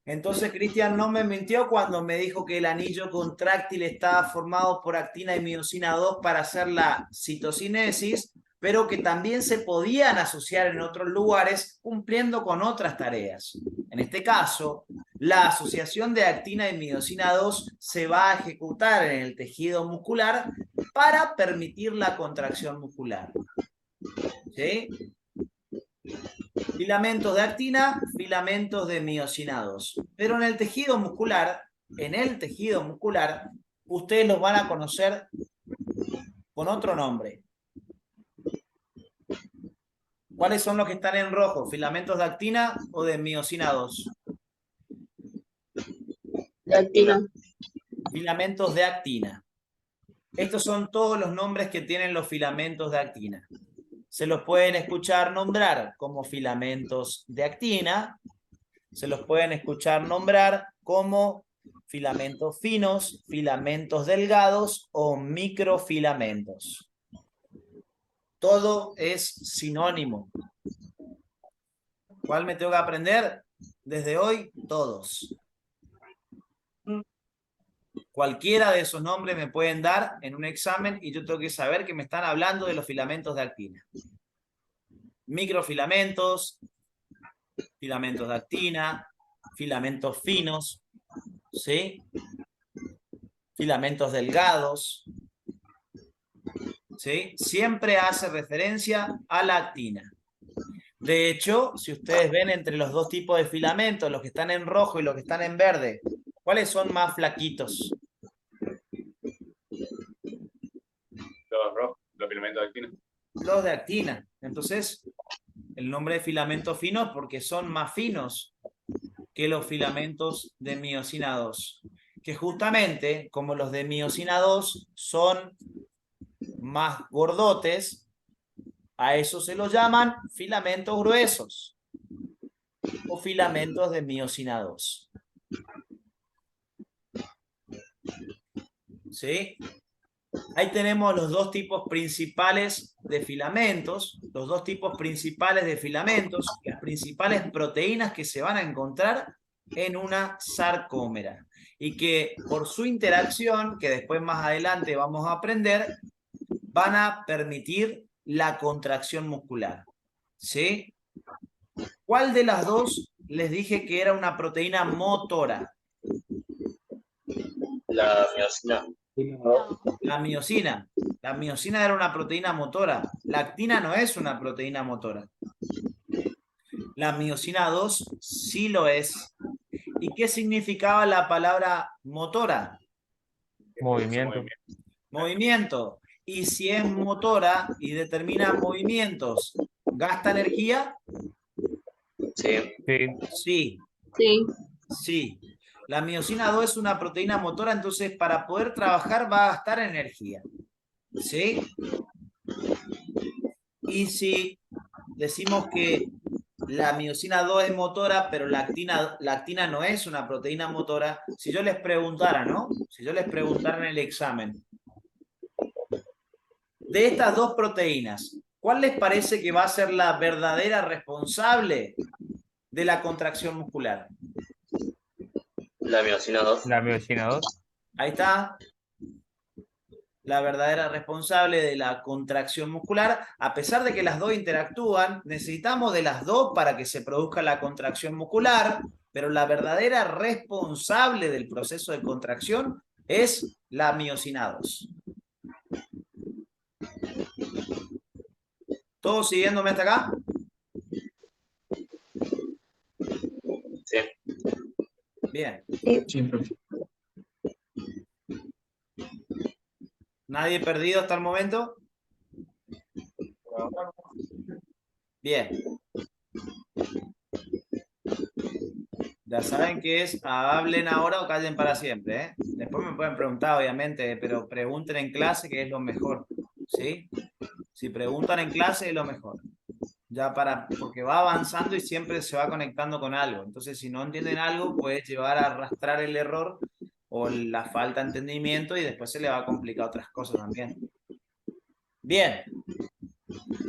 Entonces Cristian no me mintió cuando me dijo que el anillo contráctil estaba formado por actina y miosina 2 para hacer la citocinesis, pero que también se podían asociar en otros lugares cumpliendo con otras tareas. En este caso, la asociación de actina y miosina 2 se va a ejecutar en el tejido muscular para permitir la contracción muscular. ¿Sí? Filamentos de actina, filamentos de miosina 2. Pero en el tejido muscular, ustedes los van a conocer con otro nombre. ¿Cuáles son los que están en rojo? ¿Filamentos de actina o de miosina 2? De actina. Filamentos de actina. Estos son todos los nombres que tienen los filamentos de actina. Se los pueden escuchar nombrar como filamentos de actina, se los pueden escuchar nombrar como filamentos finos, filamentos delgados o microfilamentos. Todo es sinónimo. ¿Cuál me tengo que aprender? Desde hoy, todos. Cualquiera de esos nombres me pueden dar en un examen y yo tengo que saber que me están hablando de los filamentos de actina. Microfilamentos, filamentos de actina, filamentos finos, ¿sí? Filamentos delgados, ¿sí? Siempre hace referencia a la actina. De hecho, si ustedes ven entre los dos tipos de filamentos, los que están en rojo y los que están en verde, ¿cuáles son más flaquitos? Los rojos, los filamentos de actina. Los de actina. Entonces, el nombre de filamentos finos porque son más finos que los filamentos de miosina 2. Que justamente, como los de miosina 2 son más gordotes, a eso se los llaman filamentos gruesos o filamentos de miosina 2. ¿Sí? Ahí tenemos los dos tipos principales de filamentos, las principales proteínas que se van a encontrar en una sarcómera y que por su interacción, que después más adelante vamos a aprender, van a permitir la contracción muscular. ¿Sí? ¿Cuál de las dos les dije que era una proteína motora? La miosina. La miosina. La miosina era una proteína motora. La actina no es una proteína motora. La miosina 2 sí lo es. ¿Y qué significaba la palabra motora? Movimiento. Movimiento. Y si es motora y determina movimientos, ¿gasta energía? Sí. Sí. Sí. Sí. Sí. La miosina 2 es una proteína motora, entonces para poder trabajar va a gastar energía. ¿Sí? Y si decimos que la miosina 2 es motora, pero la actina no es una proteína motora, si yo les preguntara, ¿no? Si yo les preguntara en el examen, de estas dos proteínas, ¿cuál les parece que va a ser la verdadera responsable de la contracción muscular? La miosina 2. La miosina 2. Ahí está. La verdadera responsable de la contracción muscular. A pesar de que las dos interactúan, necesitamos de las dos para que se produzca la contracción muscular, pero la verdadera responsable del proceso de contracción es la miosina 2. ¿Todos siguiéndome hasta acá? Sí. Bien. Sí, profe. ¿Nadie perdido hasta el momento? Bien. Ya saben que es hablen ahora o callen para siempre, ¿eh? Después me pueden preguntar, obviamente, pero pregunten en clase que es lo mejor, ¿sí? Si preguntan en clase es lo mejor. Ya porque va avanzando y siempre se va conectando con algo. Entonces, si no entienden algo, puede llevar a arrastrar el error o la falta de entendimiento y después se le va a complicar otras cosas también. Bien.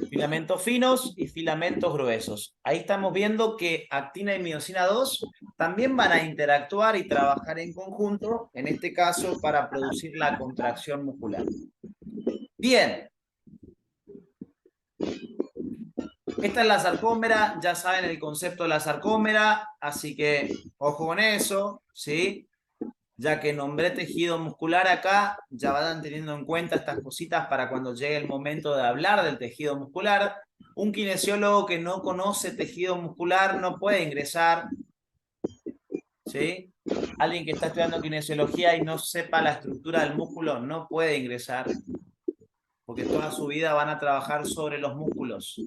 Filamentos finos y filamentos gruesos. Ahí estamos viendo que actina y miosina 2 también van a interactuar y trabajar en conjunto, en este caso para producir la contracción muscular. Bien. Esta es la sarcómera, ya saben el concepto de la sarcómera, así que ojo con eso, ¿sí? Ya que nombré tejido muscular acá, ya van teniendo en cuenta estas cositas para cuando llegue el momento de hablar del tejido muscular. Un kinesiólogo que no conoce tejido muscular no puede ingresar, ¿sí? Alguien que está estudiando kinesiología y no sepa la estructura del músculo no puede ingresar, porque toda su vida van a trabajar sobre los músculos,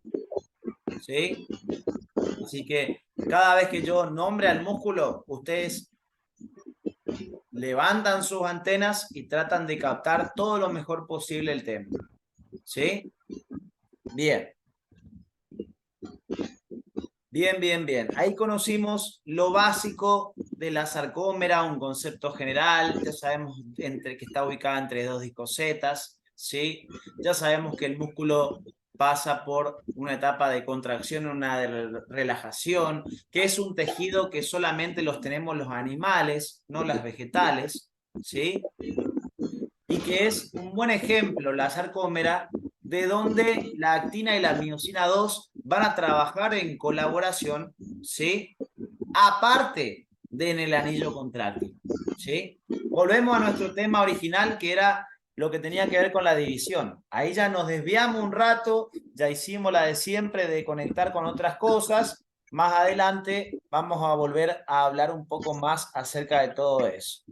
¿sí? Así que cada vez que yo nombre al músculo, ustedes levantan sus antenas y tratan de captar todo lo mejor posible el tema. ¿Sí? Bien. Bien, bien, bien. Ahí conocimos lo básico de la sarcómera, un concepto general. Ya sabemos que está ubicada entre dos discosetas, ¿sí? Ya sabemos que el músculo pasa por una etapa de contracción, una de relajación, que es un tejido que solamente los tenemos los animales, no las vegetales, ¿sí? Y que es un buen ejemplo, la sarcómera, de donde la actina y la miosina 2 van a trabajar en colaboración, ¿sí? Aparte de en el anillo contráctil, ¿sí? Volvemos a nuestro tema original, que era lo que tenía que ver con la división. Ahí ya nos desviamos un rato, ya hicimos la de siempre de conectar con otras cosas. Más adelante vamos a volver a hablar un poco más acerca de todo eso.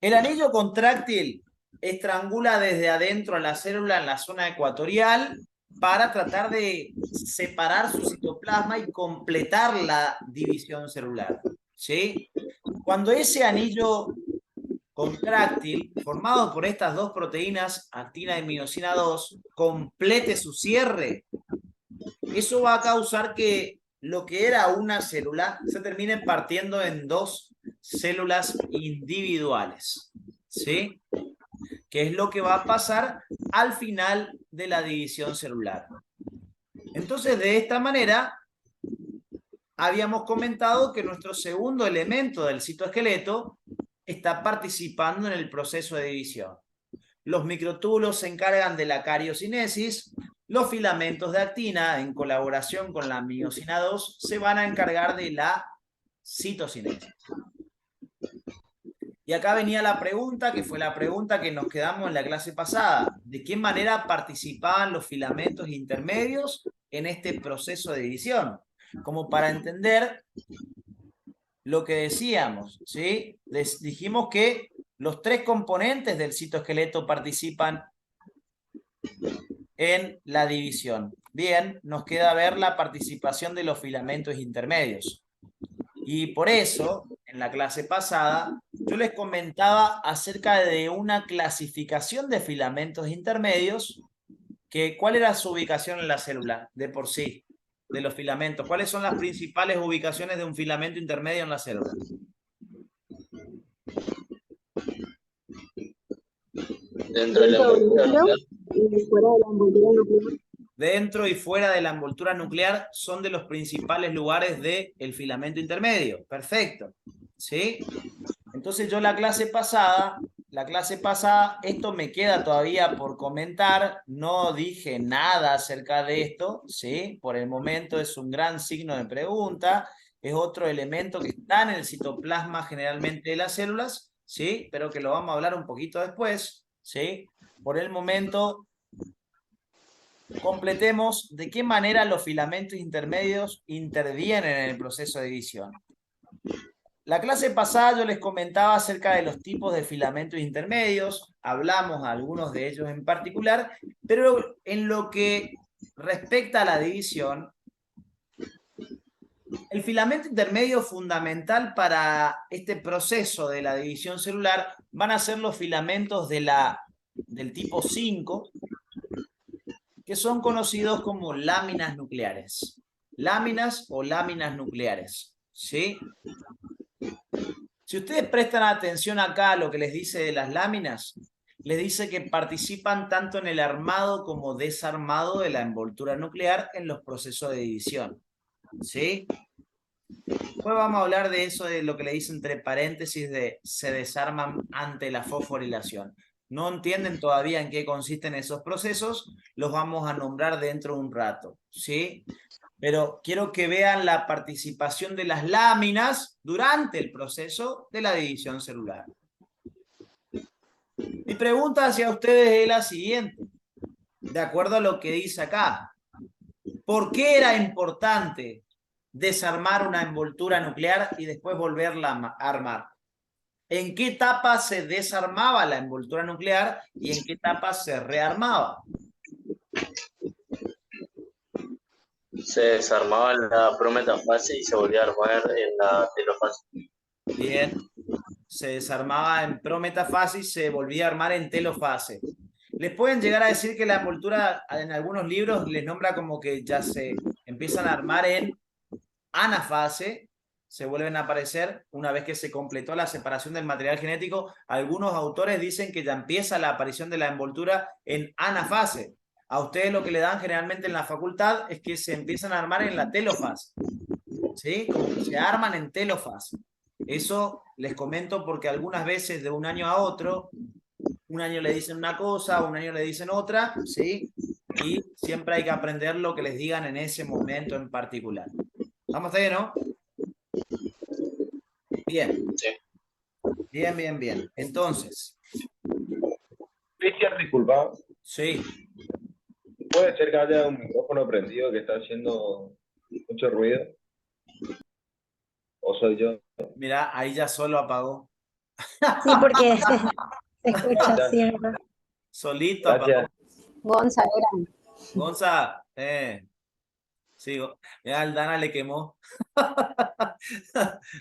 El anillo contráctil estrangula desde adentro a la célula en la zona ecuatorial para tratar de separar su citoplasma y completar la división celular, ¿sí? Cuando ese anillo contráctil, formado por estas dos proteínas, actina y miosina 2, complete su cierre, eso va a causar que lo que era una célula se termine partiendo en dos células individuales, ¿sí? Que es lo que va a pasar al final de la división celular. Entonces, de esta manera, habíamos comentado que nuestro segundo elemento del citoesqueleto está participando en el proceso de división. Los microtúbulos se encargan de la cariocinesis, los filamentos de actina, en colaboración con la miosina 2, se van a encargar de la citocinesis. Y acá venía la pregunta, que fue la pregunta que nos quedamos en la clase pasada. ¿De qué manera participaban los filamentos intermedios en este proceso de división? Como para entender lo que decíamos, ¿sí? Dijimos que los tres componentes del citoesqueleto participan en la división. Bien, nos queda ver la participación de los filamentos intermedios. Y por eso, en la clase pasada, yo les comentaba acerca de una clasificación de filamentos intermedios, que cuál era su ubicación en la célula, de por sí, de los filamentos. ¿Cuáles son las principales ubicaciones de un filamento intermedio en la célula? Dentro de la envoltura nuclear. Dentro y fuera de la envoltura nuclear son de los principales lugares del filamento intermedio. Perfecto. ¿Sí? Entonces yo la clase pasada, esto me queda todavía por comentar, no dije nada acerca de esto, ¿sí? Por el momento es un gran signo de pregunta, es otro elemento que está en el citoplasma generalmente de las células, ¿sí? Pero que lo vamos a hablar un poquito después, ¿sí? Por el momento, completemos de qué manera los filamentos intermedios intervienen en el proceso de división. La clase pasada yo les comentaba acerca de los tipos de filamentos intermedios, hablamos a algunos de ellos en particular, pero en lo que respecta a la división, el filamento intermedio fundamental para este proceso de la división celular van a ser los filamentos del tipo 5, que son conocidos como láminas nucleares. Láminas o láminas nucleares, ¿sí? Si ustedes prestan atención acá a lo que les dice de las láminas, les dice que participan tanto en el armado como desarmado de la envoltura nuclear en los procesos de división, ¿sí? Después vamos a hablar de eso, de lo que le dice entre paréntesis de se desarman ante la fosforilación. No entienden todavía en qué consisten esos procesos, los vamos a nombrar dentro de un rato, ¿sí? Pero quiero que vean la participación de las láminas durante el proceso de la división celular. Mi pregunta hacia ustedes es la siguiente, de acuerdo a lo que dice acá. ¿Por qué era importante desarmar una envoltura nuclear y después volverla a armar? ¿En qué etapa se desarmaba la envoltura nuclear y en qué etapa se rearmaba? Se desarmaba en la prometafase y se volvía a armar en la telofase. Bien. se desarmaba en prometafase y se volvía a armar en telofase. Les pueden llegar a decir que la envoltura en algunos libros les nombra como que ya se empiezan a armar en anafase, se vuelven a aparecer una vez que se completó la separación del material genético. Algunos autores dicen que ya empieza la aparición de la envoltura en anafase. A ustedes lo que le dan generalmente en la facultad es que se empiezan a armar en la telofase. ¿Sí? Como que se arman en telofase. Eso les comento porque algunas veces de un año a otro, un año le dicen una cosa, un año le dicen otra, ¿sí? Y siempre hay que aprender lo que les digan en ese momento en particular. ¿Estamos ahí, no? Bien. Sí. Bien, bien, bien. Entonces, Cristian, disculpa, sí. ¿puede ser que haya un micrófono prendido que está haciendo mucho ruido? ¿O soy yo? Mira, ahí ya solo apagó. Sí, porque se escucha siempre. Solito apagó. Gracias. Gonza era. Gonza, sí, mira, al Dana le quemó.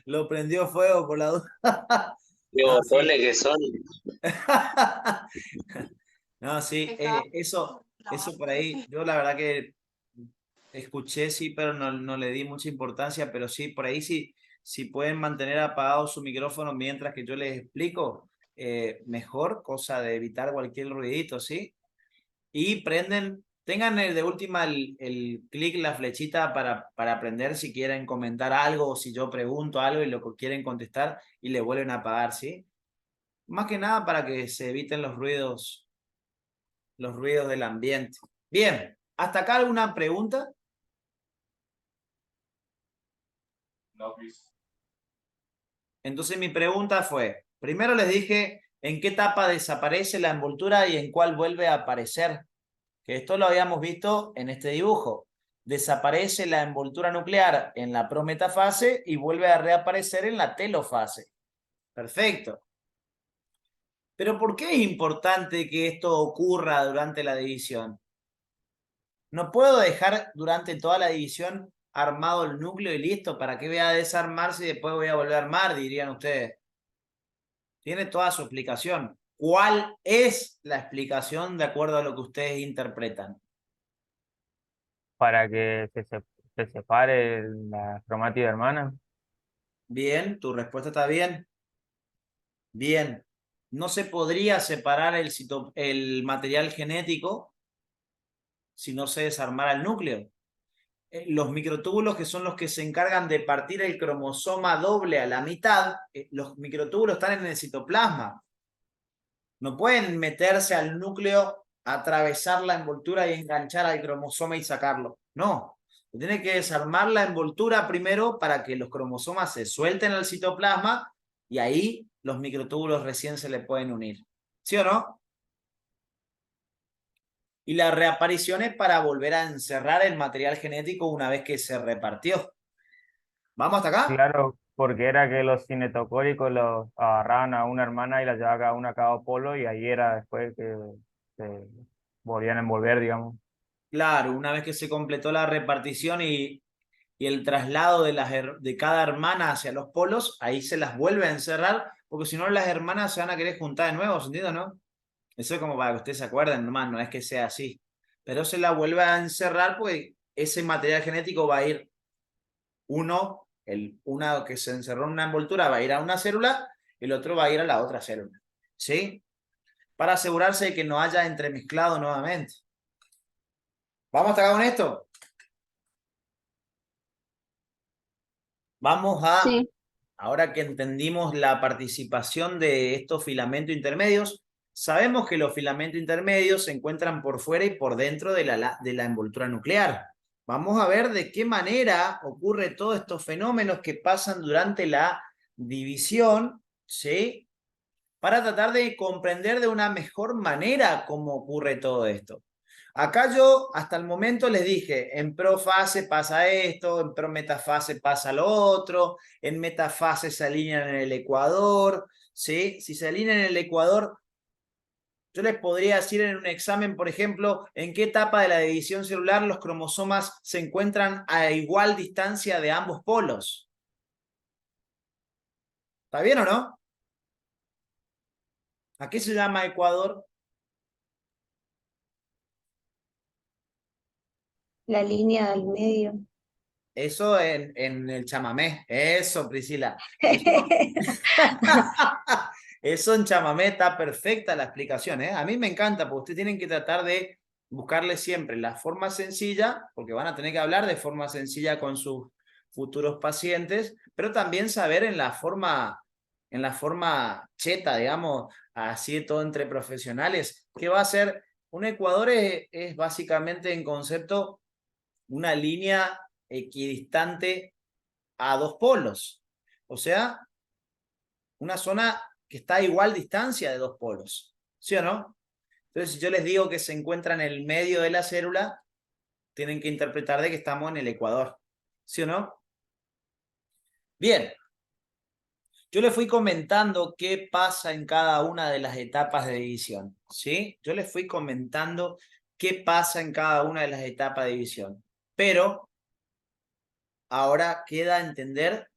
Lo prendió fuego por la duda. Qué No, botones que son. No, sí, eso por ahí, yo la verdad que escuché, sí, pero no le di mucha importancia, pero sí, por ahí sí, si pueden mantener apagado su micrófono mientras que yo les explico, mejor, cosa de evitar cualquier ruidito, ¿sí? Y tengan de última el clic, la flechita para aprender si quieren comentar algo o si yo pregunto algo y lo que quieren contestar y le vuelven a apagar, ¿sí? Más que nada para que se eviten los ruidos del ambiente. Bien, ¿hasta acá alguna pregunta? No, Chris. Entonces mi pregunta fue, primero les dije en qué etapa desaparece la envoltura y en cuál vuelve a aparecer. Que esto lo habíamos visto en este dibujo. Desaparece la envoltura nuclear en la prometafase y vuelve a reaparecer en la telofase. Perfecto. Pero ¿por qué es importante que esto ocurra durante la división? No puedo dejar durante toda la división armado el núcleo y listo. ¿Para qué voy a desarmarse y después voy a volver a armar? Dirían ustedes. Tiene toda su explicación. ¿Cuál es la explicación de acuerdo a lo que ustedes interpretan? Para que se separe la cromátida hermana. Bien, tu respuesta está bien. Bien. No se podría separar el material genético si no se desarmara el núcleo. Los microtúbulos, que son los que se encargan de partir el cromosoma doble a la mitad, los microtúbulos están en el citoplasma. No pueden meterse al núcleo, atravesar la envoltura y enganchar al cromosoma y sacarlo. No. Tiene que desarmar la envoltura primero para que los cromosomas se suelten al citoplasma y ahí los microtúbulos recién se le pueden unir. ¿Sí o no? Y la reaparición es para volver a encerrar el material genético una vez que se repartió. ¿Vamos hasta acá? Claro, porque era que los cinetocóricos los agarraban a una hermana y la llevaban cada una a cada polo y ahí era después que se volvían a envolver, digamos. Claro, una vez que se completó la repartición y el traslado de cada hermana hacia los polos, ahí se las vuelve a encerrar, porque si no las hermanas se van a querer juntar de nuevo, ¿sentido, no? Eso es como para que ustedes se acuerden, nomás, no es que sea así. Pero se la vuelve a encerrar porque ese material genético va a ir una que se encerró en una envoltura va a ir a una célula y el otro va a ir a la otra célula. ¿Sí? Para asegurarse de que no haya entremezclado nuevamente. ¿Vamos hasta acá con esto? Vamos a, Sí. ahora que entendimos la participación de estos filamentos intermedios, sabemos que los filamentos intermedios se encuentran por fuera y por dentro de la envoltura nuclear. Vamos a ver de qué manera ocurre todos estos fenómenos que pasan durante la división, ¿sí? Para tratar de comprender de una mejor manera cómo ocurre todo esto. Acá yo hasta el momento les dije, en profase pasa esto, en prometafase pasa lo otro, en metafase se alinean en el ecuador, ¿sí? Si se alinean en el ecuador, yo les podría decir en un examen, por ejemplo, en qué etapa de la división celular los cromosomas se encuentran a igual distancia de ambos polos. ¿Está bien o no? ¿A qué se llama ecuador? La línea del medio. Eso en el chamamé. Eso, Priscila. Eso, eso en chamamé está perfecta la explicación, ¿eh? A mí me encanta, porque ustedes tienen que tratar de buscarle siempre la forma sencilla, porque van a tener que hablar de forma sencilla con sus futuros pacientes, pero también saber en la forma cheta, digamos, así todo entre profesionales, que va a ser, un ecuador es básicamente en concepto una línea equidistante a dos polos. O sea, una zona que está a igual distancia de dos polos. ¿Sí o no? Entonces, si yo les digo que se encuentra en el medio de la célula, tienen que interpretar de que estamos en el ecuador. ¿Sí o no? Bien. Yo les fui comentando qué pasa en cada una de las etapas de división. ¿Sí? Yo les fui comentando qué pasa en cada una de las etapas de división. Pero ahora queda entender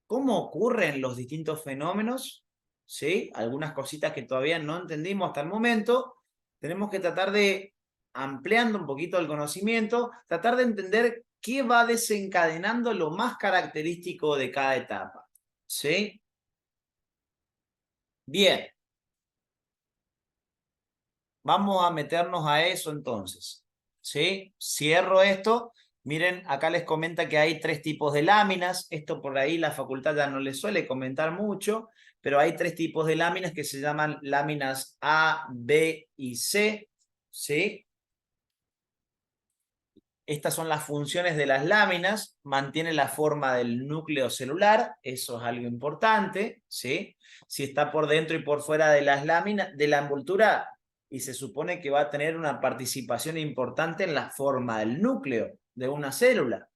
cómo ocurren los distintos fenómenos, ¿sí? Algunas cositas que todavía no entendimos hasta el momento. Tenemos que tratar de, ampliando un poquito el conocimiento, tratar de entender qué va desencadenando lo más característico de cada etapa, ¿sí? Bien. Vamos a meternos a eso entonces, ¿sí? Cierro esto. Miren, acá les comenta que hay 3 tipos de láminas. Esto por ahí la facultad ya no les suele comentar mucho, pero hay 3 tipos de láminas que se llaman láminas A, B y C, ¿sí? Estas son las funciones de las láminas. Mantiene la forma del núcleo celular, eso es algo importante, ¿sí? Si está por dentro y por fuera de las láminas, de la envoltura, y se supone que va a tener una participación importante en la forma del núcleo de una célula.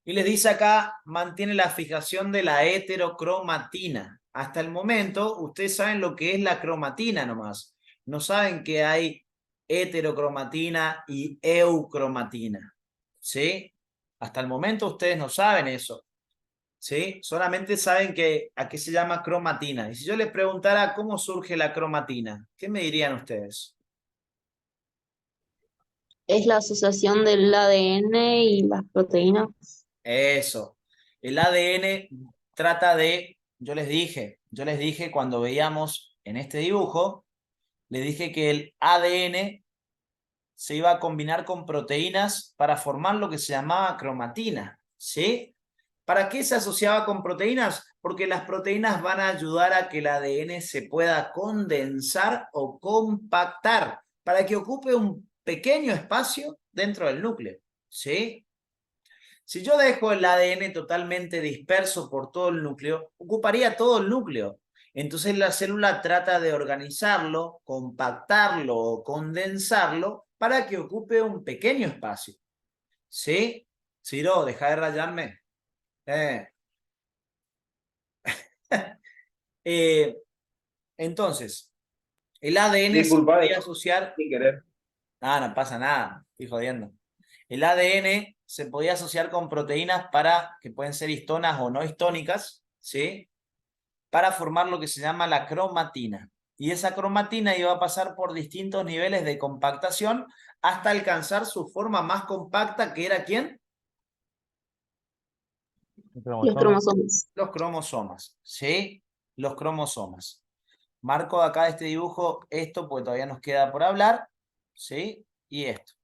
Y les dice acá, mantiene la fijación de la heterocromatina. Hasta el momento, ustedes saben lo que es la cromatina nomás. No saben que hay heterocromatina y eucromatina. ¿Sí? Hasta el momento ustedes no saben eso. ¿Sí? Solamente saben que a qué se llama cromatina. Y si yo les preguntara cómo surge la cromatina, ¿qué me dirían ustedes? Es la asociación del ADN y las proteínas. Eso. El ADN trata de, yo les dije cuando veíamos en este dibujo, les dije que el ADN se iba a combinar con proteínas para formar lo que se llamaba cromatina, ¿sí? ¿Para qué se asociaba con proteínas? Porque las proteínas van a ayudar a que el ADN se pueda condensar o compactar para que ocupe un pequeño espacio dentro del núcleo, ¿sí? Si yo dejo el ADN totalmente disperso por todo el núcleo, ocuparía todo el núcleo. Entonces la célula trata de organizarlo, compactarlo o condensarlo para que ocupe un pequeño espacio. ¿Sí? Ciro, deja de rayarme. Entonces, el ADN se Disculpa, podría asociar... sin querer. Ah, no pasa nada, estoy jodiendo. El ADN se podía asociar con proteínas que pueden ser histonas o no histónicas, ¿sí? Para formar lo que se llama la cromatina. Y esa cromatina iba a pasar por distintos niveles de compactación hasta alcanzar su forma más compacta, que era ¿quién? Los cromosomas. Los cromosomas, ¿sí? Los cromosomas. Marco acá este dibujo esto, porque todavía nos queda por hablar, ¿sí? Y esto.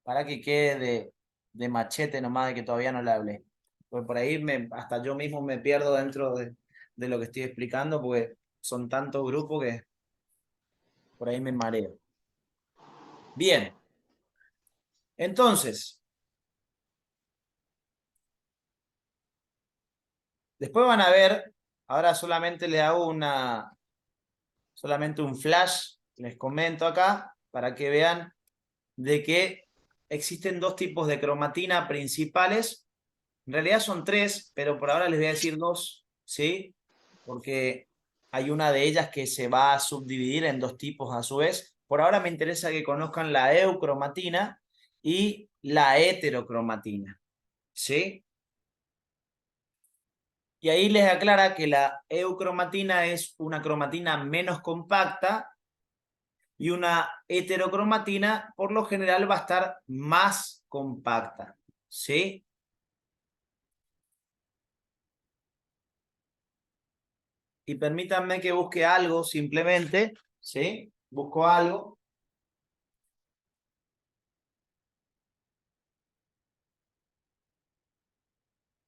Para que quede de machete nomás, de que todavía no le hablé. Porque por ahí hasta yo mismo me pierdo dentro de lo que estoy explicando, porque son tantos grupos que por ahí me mareo. Bien. Entonces, después van a ver, ahora solamente les hago solamente un flash, les comento acá, para que vean de que existen 2 tipos de cromatina principales. En realidad son 3, pero por ahora les voy a decir 2, ¿sí? Porque hay una de ellas que se va a subdividir en 2 tipos a su vez. Por ahora me interesa que conozcan la eucromatina y la heterocromatina, ¿sí? Y ahí les aclara que la eucromatina es una cromatina menos compacta y una heterocromatina por lo general va a estar más compacta, ¿sí? Y permítanme que busque algo simplemente, ¿sí? Busco algo.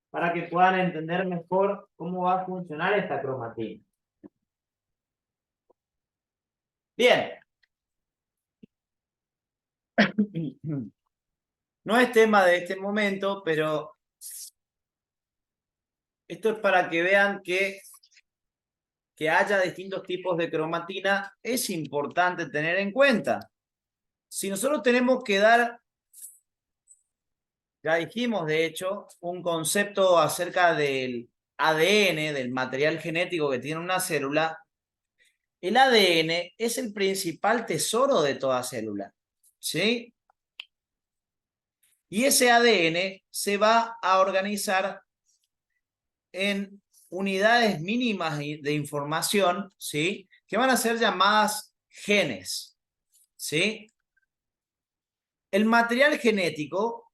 Para que puedan entender mejor cómo va a funcionar esta cromatina. Bien. No es tema de este momento, pero esto es para que vean que haya distintos tipos de cromatina es importante tener en cuenta. Si nosotros tenemos que dar, ya dijimos de hecho, un concepto acerca del ADN, del material genético que tiene una célula, el ADN es el principal tesoro de toda célula, ¿sí? Y ese ADN se va a organizar en unidades mínimas de información, ¿sí? Que van a ser llamadas genes, ¿sí? El material genético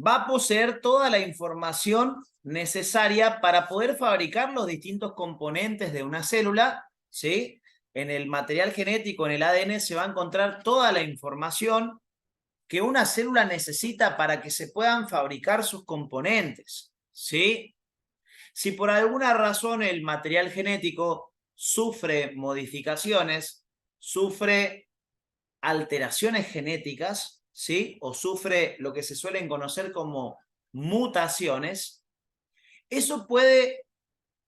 va a poseer toda la información necesaria para poder fabricar los distintos componentes de una célula, ¿sí? En el material genético, en el ADN, se va a encontrar toda la información que una célula necesita para que se puedan fabricar sus componentes, ¿sí? Si por alguna razón el material genético sufre modificaciones, sufre alteraciones genéticas, ¿sí? O sufre lo que se suelen conocer como mutaciones, eso puede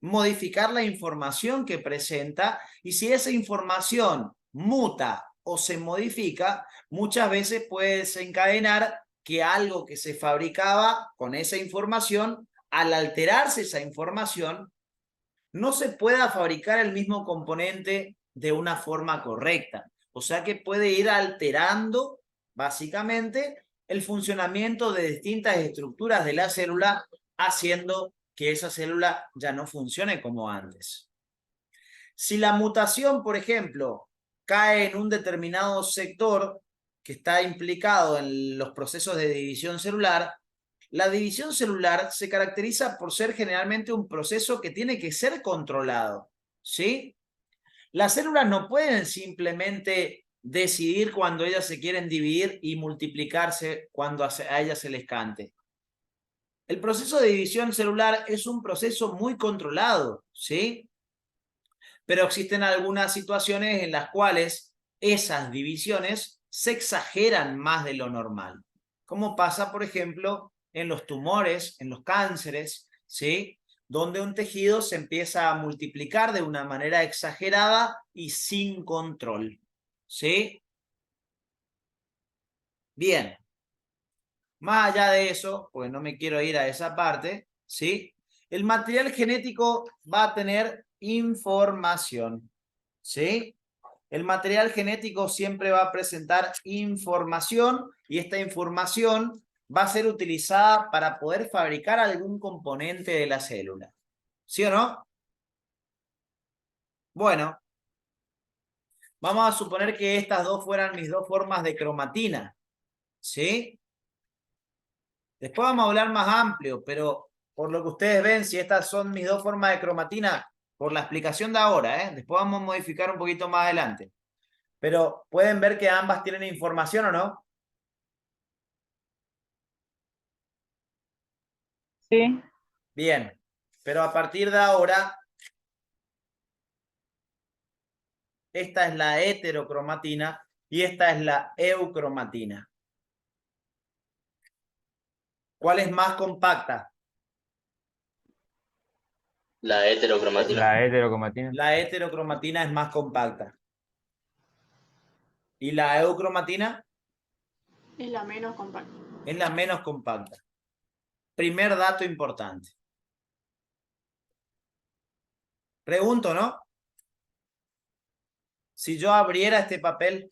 modificar la información que presenta, y si esa información muta o se modifica, muchas veces puede desencadenar que algo que se fabricaba con esa información, al alterarse esa información, no se pueda fabricar el mismo componente de una forma correcta. O sea que puede ir alterando, básicamente, el funcionamiento de distintas estructuras de la célula, haciendo que esa célula ya no funcione como antes. Si la mutación, por ejemplo, cae en un determinado sector que está implicado en los procesos de división celular, la división celular se caracteriza por ser generalmente un proceso que tiene que ser controlado, ¿sí? Las células no pueden simplemente decidir cuando ellas se quieren dividir y multiplicarse cuando a ellas se les cante. El proceso de división celular es un proceso muy controlado, ¿sí? Pero existen algunas situaciones en las cuales esas divisiones se exageran más de lo normal. Como pasa, por ejemplo, en los tumores, en los cánceres, ¿sí? Donde un tejido se empieza a multiplicar de una manera exagerada y sin control, ¿sí? Bien. Más allá de eso, pues no me quiero ir a esa parte, ¿sí? El material genético va a tener información, ¿sí? El material genético siempre va a presentar información, y esta información va a ser utilizada para poder fabricar algún componente de la célula. ¿Sí o no? Bueno, vamos a suponer que estas dos fueran mis dos formas de cromatina, ¿sí? Después vamos a hablar más amplio, pero por lo que ustedes ven, si estas son mis dos formas de cromatina, por la explicación de ahora, ¿eh? Después vamos a modificar un poquito más adelante. Pero pueden ver que ambas tienen información, ¿o no? Sí. Bien, pero a partir de ahora, esta es la heterocromatina y esta es la eucromatina. ¿Cuál es más compacta? La heterocromatina. La heterocromatina. La heterocromatina es más compacta. ¿Y la eucromatina? Es la menos compacta. Es la menos compacta. Primer dato importante. Pregunto, ¿no? Si yo abriera este papel,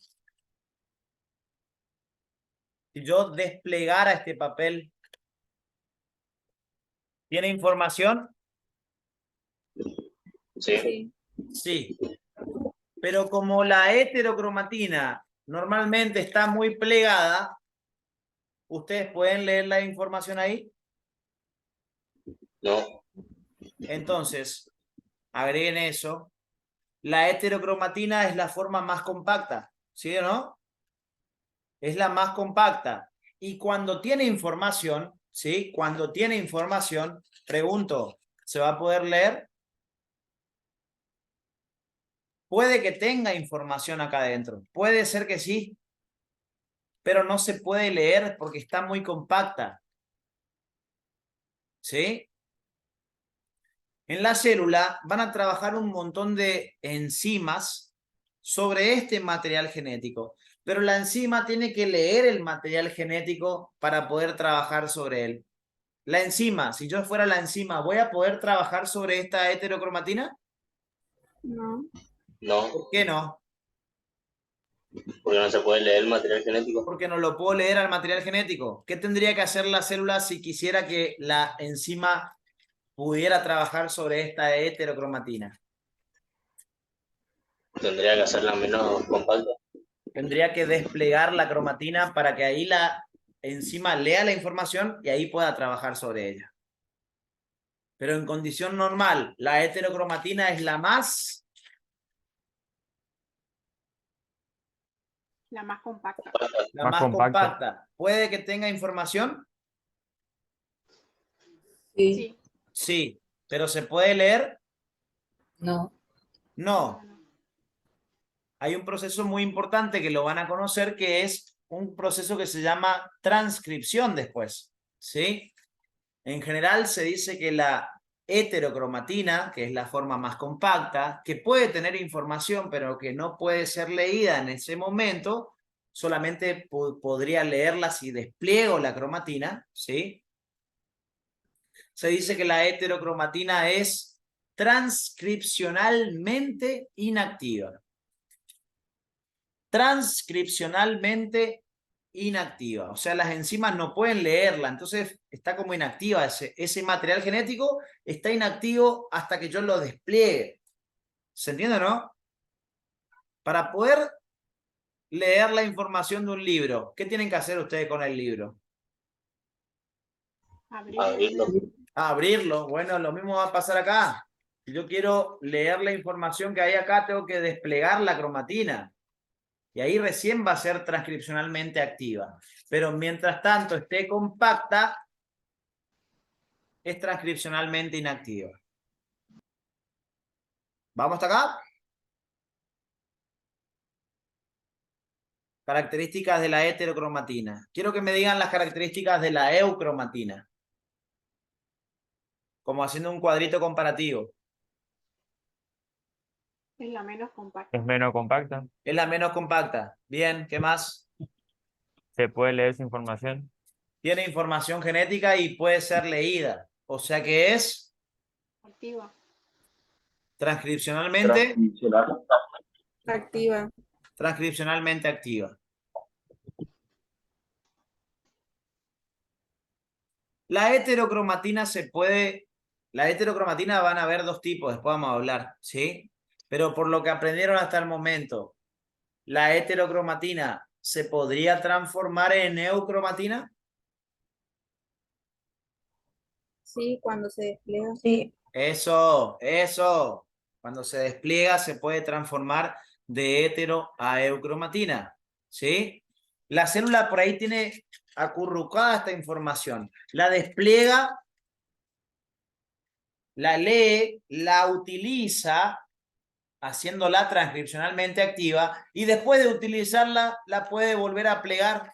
Si yo desplegara este papel, ¿tiene información? Sí. Sí. Pero como la heterocromatina normalmente está muy plegada, ¿ustedes pueden leer la información ahí? No. Entonces, agreguen eso. La heterocromatina es la forma más compacta, ¿sí o no? Es la más compacta. Y cuando tiene información, ¿sí? Cuando tiene información, pregunto, ¿se va a poder leer? Puede que tenga información acá adentro. Puede ser que sí, pero no se puede leer porque está muy compacta. ¿Sí? En la célula van a trabajar un montón de enzimas sobre este material genético, pero la enzima tiene que leer el material genético para poder trabajar sobre él. La enzima, si yo fuera la enzima, ¿voy a poder trabajar sobre esta heterocromatina? No. No, ¿Por qué no? porque no se puede leer el material genético. Porque no lo puedo leer al material genético. ¿Qué tendría que hacer la célula si quisiera que la enzima pudiera trabajar sobre esta heterocromatina? Tendría que hacerla menos compacta. Tendría que desplegar la cromatina para que ahí la enzima lea la información y ahí pueda trabajar sobre ella. Pero en condición normal, la heterocromatina es la más La más compacta. Más compacta. compacta. ¿Puede que tenga información? Sí. Sí. ¿Pero se puede leer? No. No. Hay un proceso muy importante que lo van a conocer, que es un proceso que se llama transcripción después, ¿sí? En general se dice que la heterocromatina, que es la forma más compacta, que puede tener información, pero que no puede ser leída en ese momento, solamente podría leerla si despliego la cromatina, ¿sí? Se dice que la heterocromatina es transcripcionalmente inactiva. Transcripcionalmente inactiva. O sea, las enzimas no pueden leerla, entonces está como inactiva. Ese material genético está inactivo hasta que yo lo despliegue. ¿Se entiende, no? Para poder leer la información de un libro, ¿qué tienen que hacer ustedes con el libro? Abrirlo. Abrirlo. Bueno, lo mismo va a pasar acá. Si yo quiero leer la información que hay acá, tengo que desplegar la cromatina. Y ahí recién va a ser transcripcionalmente activa. Pero mientras tanto esté compacta, es transcripcionalmente inactiva. ¿Vamos hasta acá? Características de la heterocromatina. Quiero que me digan las características de la eucromatina. Como haciendo un cuadrito comparativo. Es la menos compacta. Es menos compacta. Es la menos compacta. Bien, ¿qué más? Se puede leer esa información. Tiene información genética y puede ser leída. O sea que es Activa. transcripcionalmente Activa. activa. La heterocromatina la heterocromatina van a haber dos tipos, después vamos a hablar, ¿sí? Pero por lo que aprendieron hasta el momento, ¿la heterocromatina se podría transformar en eucromatina? Sí, cuando se despliega. Sí. Eso. Cuando se despliega se puede transformar de hetero a eucromatina, ¿sí? La célula por ahí tiene acurrucada esta información. La despliega, la lee, la utiliza, haciéndola transcripcionalmente activa, y después de utilizarla, la puede volver a plegar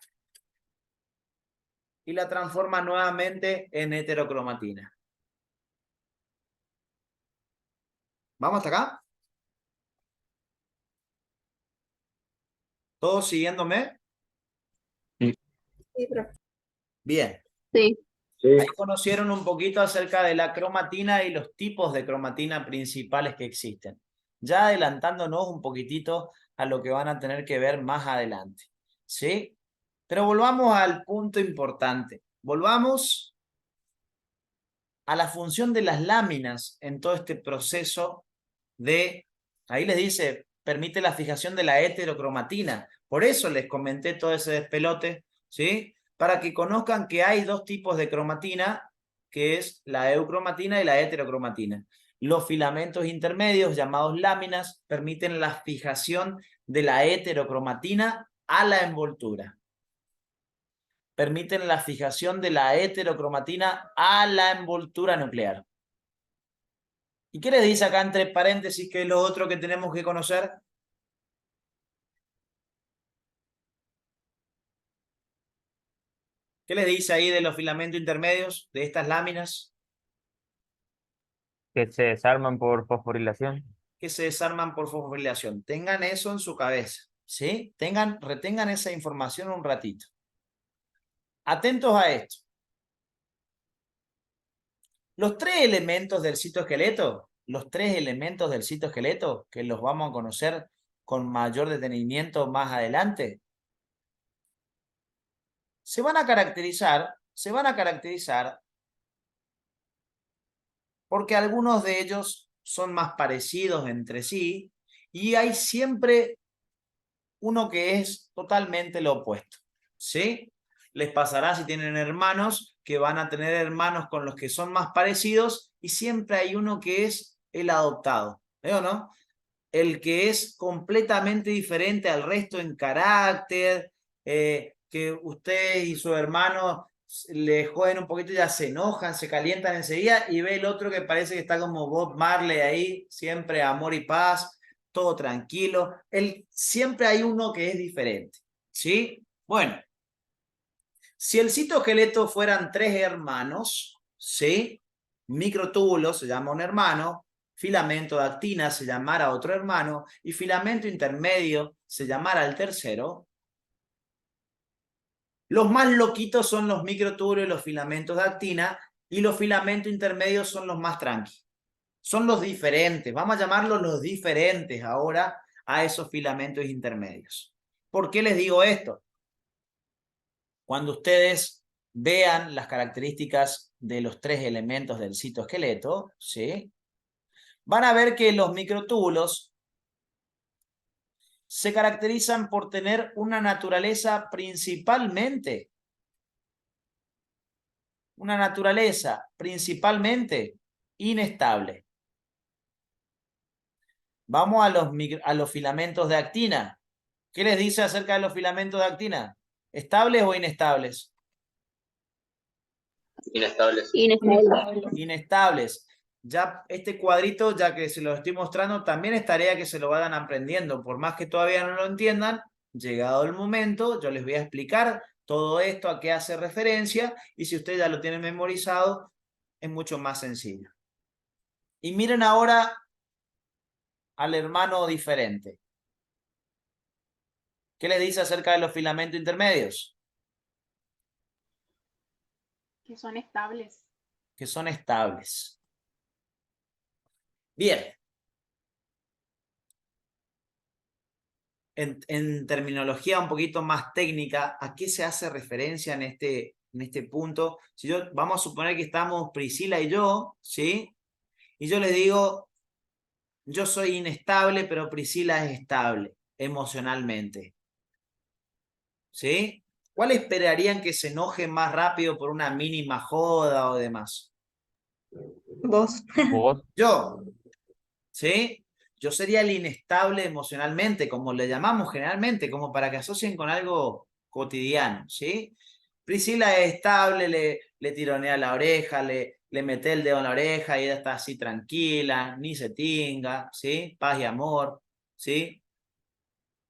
y la transforma nuevamente en heterocromatina. ¿Vamos hasta acá? ¿Todos siguiéndome? Sí, profe. Bien. Sí. Sí, Ahí conocieron un poquito acerca de la cromatina y los tipos de cromatina principales que existen. Ya adelantándonos un poquitito a lo que van a tener que ver más adelante. ¿Sí? Pero volvamos al punto importante. Volvamos a la función de las láminas en todo este proceso de, ahí les dice, permite la fijación de la heterocromatina. Por eso les comenté todo ese despelote, ¿sí? Para que conozcan que hay dos tipos de cromatina, que es la eucromatina y la heterocromatina. Los filamentos intermedios, llamados láminas, permiten la fijación de la heterocromatina a la envoltura. Permiten la fijación de la heterocromatina a la envoltura nuclear. ¿Y qué les dice acá entre paréntesis que es lo otro que tenemos que conocer? ¿Qué les dice ahí de los filamentos intermedios, de estas láminas? Que se desarman por fosforilación. Que se desarman por fosforilación. Tengan eso en su cabeza, ¿sí? Retengan esa información un ratito. Atentos a esto. Los tres elementos del citoesqueleto, que los vamos a conocer con mayor detenimiento más adelante, se van a caracterizar porque algunos de ellos son más parecidos entre sí y hay siempre uno que es totalmente lo opuesto, ¿sí? Les pasará si tienen hermanos que van a tener hermanos con los que son más parecidos y siempre hay uno que es el adoptado, ¿o no? El que es completamente diferente al resto en carácter, que usted y su hermano le joden un poquito y ya se enojan, se calientan enseguida y ve el otro que parece que está como Bob Marley ahí, siempre amor y paz, todo tranquilo. Siempre hay uno que es diferente, ¿sí? Bueno, si el citoesqueleto fueran tres hermanos, ¿sí? Microtúbulo se llama un hermano, filamento de actina se llamara otro hermano y filamento intermedio se llamara el tercero. Los más loquitos son los microtúbulos y los filamentos de actina y los filamentos intermedios son los más tranquilos. Son los diferentes, vamos a llamarlos los diferentes ahora a esos filamentos intermedios. ¿Por qué les digo esto? Cuando ustedes vean las características de los tres elementos del citoesqueleto, ¿sí? Van a ver que los microtúbulos se caracterizan por tener una naturaleza principalmente inestable. Vamos a los filamentos de actina. ¿Qué les dice acerca de los filamentos de actina? ¿Estables o inestables? Inestables. Inestable. Inestables. Ya este cuadrito, ya que se lo estoy mostrando, también es tarea que se lo vayan aprendiendo. Por más que todavía no lo entiendan, llegado el momento, yo les voy a explicar todo esto, a qué hace referencia, y si ustedes ya lo tienen memorizado, es mucho más sencillo. Y miren ahora al hermano diferente. ¿Qué les dice acerca de los filamentos intermedios? Que son estables. Que son estables. Bien. En terminología un poquito más técnica, ¿a qué se hace referencia en este punto? Si vamos a suponer que estamos Priscila y yo, ¿sí? Y yo les digo, yo soy inestable, pero Priscila es estable emocionalmente. ¿Sí? ¿Cuál esperarían que se enoje más rápido por una mínima joda o demás? Vos. Vos. Yo. ¿Sí? Yo sería el inestable emocionalmente, como le llamamos generalmente, como para que asocien con algo cotidiano, ¿sí? Priscila es estable, le tironea la oreja, le mete el dedo en la oreja y ella está así tranquila, ni se tinga, ¿sí? Paz y amor, ¿sí?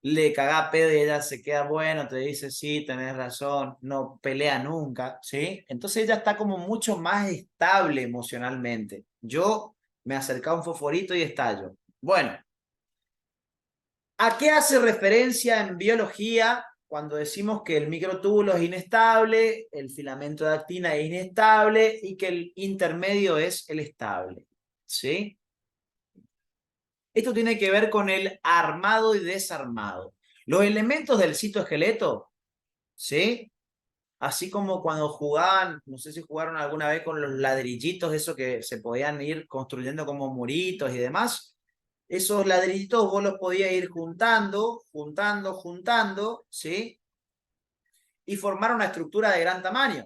Le caga pedo y ella se queda bueno, te dice, sí, tenés razón, no pelea nunca, ¿sí? Entonces ella está como mucho más estable emocionalmente. Yo me acerco a un fosforito y estallo. Bueno, ¿a qué hace referencia en biología cuando decimos que el microtúbulo es inestable, el filamento de actina es inestable y que el intermedio es el estable? ¿Sí? Esto tiene que ver con el armado y desarmado. Los elementos del citoesqueleto ¿sí? Así como cuando jugaban, no sé si jugaron alguna vez con los ladrillitos, eso que se podían ir construyendo como muritos y demás. Esos ladrillitos vos los podías ir juntando, ¿sí? Y formar una estructura de gran tamaño.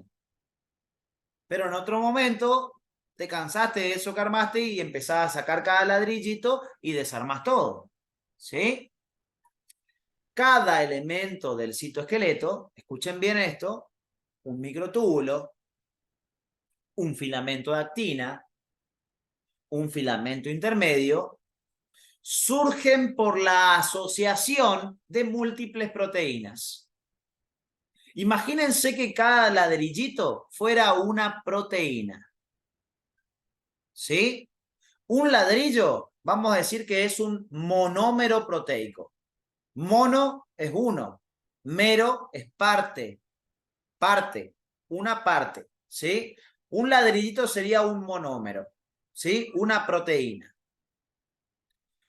Pero en otro momento te cansaste de eso que armaste y empezás a sacar cada ladrillito y desarmas todo, ¿sí? Cada elemento del citoesqueleto, escuchen bien esto, un microtúbulo, un filamento de actina, un filamento intermedio, surgen por la asociación de múltiples proteínas. Imagínense que cada ladrillito fuera una proteína. ¿Sí? Un ladrillo, vamos a decir que es un monómero proteico. Mono es uno, mero es parte, una parte, ¿sí? Un ladrillito sería un monómero, ¿sí? Una proteína.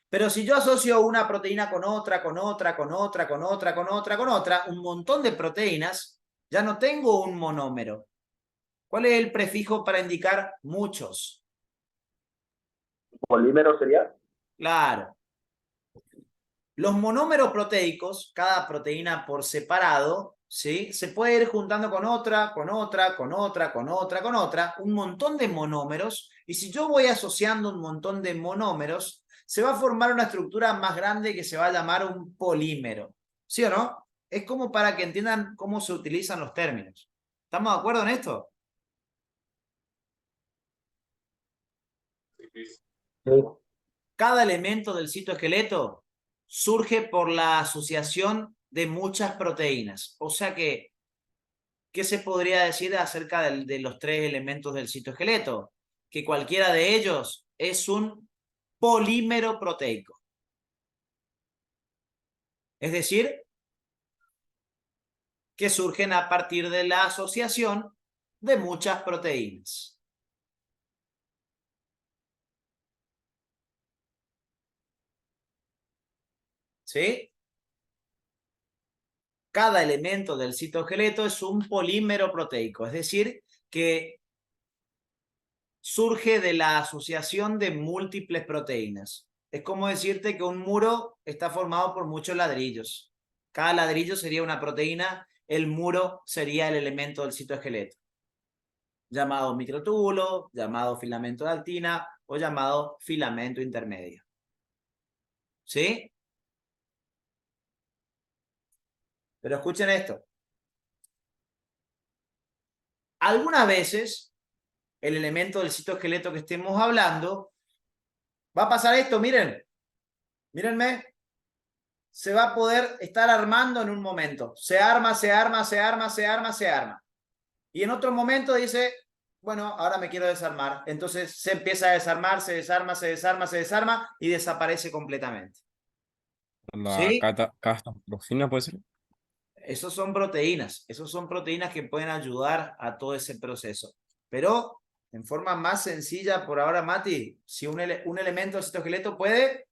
Pero si yo asocio una proteína con otra, un montón de proteínas, ya no tengo un monómero. ¿Cuál es el prefijo para indicar muchos? ¿Polímero sería? Claro. Los monómeros proteicos, cada proteína por separado, ¿sí? Se puede ir juntando con otra, un montón de monómeros. Y si yo voy asociando un montón de monómeros, se va a formar una estructura más grande que se va a llamar un polímero. ¿Sí o no? Es como para que entiendan cómo se utilizan los términos. ¿Estamos de acuerdo en esto? Sí. Cada elemento del citoesqueleto surge por la asociación de muchas proteínas. O sea que, ¿qué se podría decir acerca de los tres elementos del citoesqueleto? Que cualquiera de ellos es un polímero proteico. Es decir, que surgen a partir de la asociación de muchas proteínas. ¿Sí? Cada elemento del citoesqueleto es un polímero proteico, es decir, que surge de la asociación de múltiples proteínas. Es como decirte que un muro está formado por muchos ladrillos. Cada ladrillo sería una proteína, el muro sería el elemento del citoesqueleto, llamado microtúbulo, llamado filamento de actina o llamado filamento intermedio. ¿Sí? Pero escuchen esto. Algunas veces el elemento del citoesqueleto que estemos hablando va a pasar esto, miren. Mírenme. Se va a poder estar armando en un momento. Se arma. Y en otro momento dice, bueno, ahora me quiero desarmar. Entonces se empieza a desarmar, se desarma y desaparece completamente. La ¿Sí? cataplexina puede ser. Esos son proteínas que pueden ayudar a todo ese proceso. Pero en forma más sencilla por ahora, Mati, si un elemento del citoesqueleto puede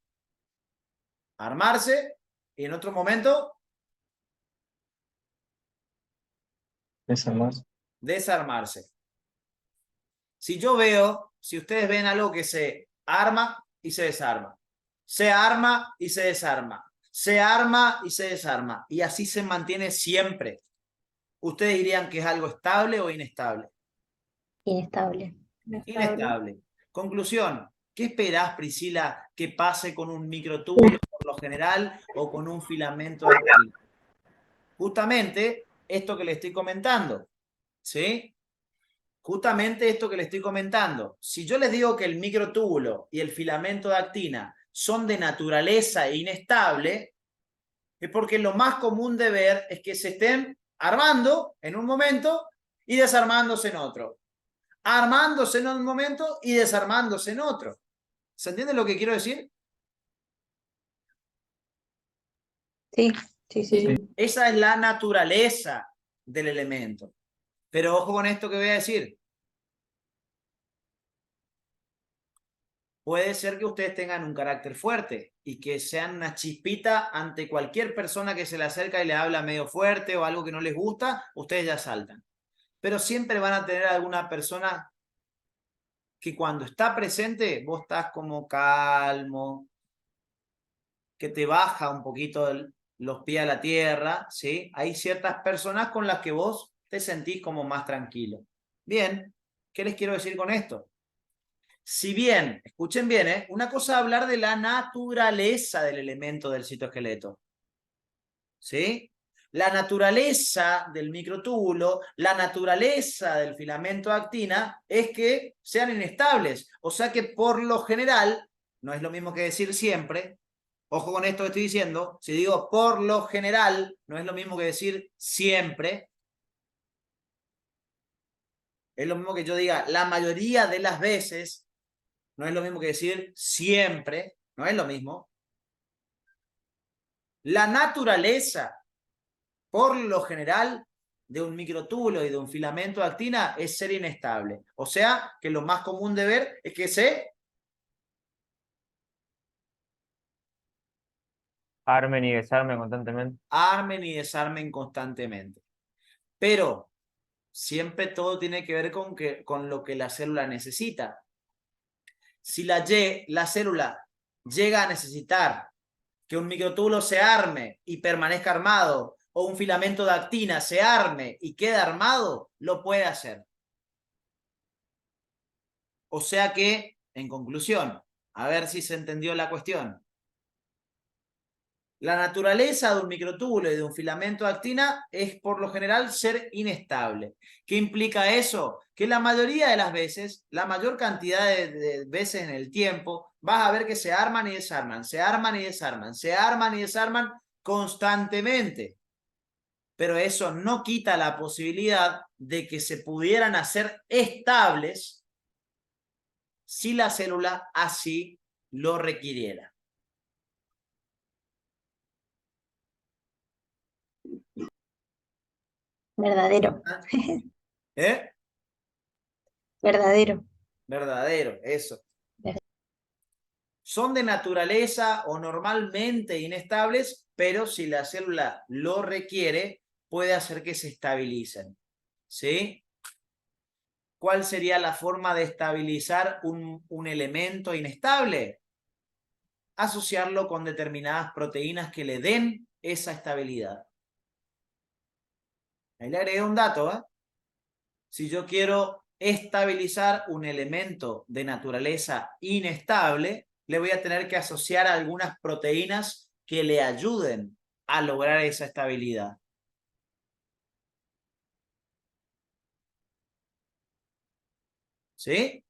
armarse y en otro momento desarmarse. Si ustedes ven algo que se arma y se desarma, se arma y se desarma, se arma y se desarma, y así se mantiene siempre, ¿ustedes dirían que es algo estable o inestable? Inestable. Inestable. Conclusión, ¿qué esperás, Priscila, que pase con un microtúbulo por lo general o con un filamento de actina? Justamente esto que le estoy comentando, ¿sí? Justamente esto que le estoy comentando. Si yo les digo que el microtúbulo y el filamento de actina son de naturaleza inestable, es porque lo más común de ver es que se estén armando en un momento y desarmándose en otro. Armándose en un momento y desarmándose en otro. ¿Se entiende lo que quiero decir? Sí, sí. Esa es la naturaleza del elemento. Pero ojo con esto que voy a decir. puede ser que ustedes tengan un carácter fuerte y que sean una chispita ante cualquier persona que se le acerca y le habla medio fuerte o algo que no les gusta, ustedes ya saltan. Pero siempre van a tener alguna persona que cuando está presente, vos estás como calmo, que te baja un poquito los pies a la tierra, ¿sí? Hay ciertas personas con las que vos te sentís como más tranquilo. Bien, ¿qué les quiero decir con esto? Si bien, escuchen bien, una cosa es hablar de la naturaleza del elemento del citoesqueleto, ¿sí? La naturaleza del microtúbulo, la naturaleza del filamento de actina es que sean inestables. O sea que por lo general, no es lo mismo que decir siempre, ojo con esto que estoy diciendo, si digo por lo general, no es lo mismo que decir siempre. Es lo mismo que yo diga la mayoría de las veces, no es lo mismo que decir siempre, no es lo mismo. La naturaleza, por lo general, de un microtúbulo y de un filamento de actina es ser inestable. O sea, que lo más común de ver es que se Armen y desarmen constantemente. armen y desarmen constantemente. Pero siempre todo tiene que ver con lo que la célula necesita. Si la célula llega a necesitar que un microtúbulo se arme y permanezca armado, o un filamento de actina se arme y quede armado, lo puede hacer. O sea que, en conclusión, a ver si se entendió la cuestión. La naturaleza de un microtúbulo y de un filamento de actina es por lo general ser inestable. ¿Qué implica eso? Que la mayoría de las veces, la mayor cantidad de veces en el tiempo, vas a ver que se arman y desarman, se arman y desarman, se arman y desarman constantemente. Pero eso no quita la posibilidad de que se pudieran hacer estables si la célula así lo requiriera. Verdadero. ¿Eh? Verdadero. Verdadero, eso. Son de naturaleza o normalmente inestables, pero si la célula lo requiere, puede hacer que se estabilicen. ¿Sí? ¿Cuál sería la forma de estabilizar un elemento inestable? Asociarlo con determinadas proteínas que le den esa estabilidad. Ahí le agregué un dato, ¿eh? Si yo quiero estabilizar un elemento de naturaleza inestable, le voy a tener que asociar algunas proteínas que le ayuden a lograr esa estabilidad. ¿Sí?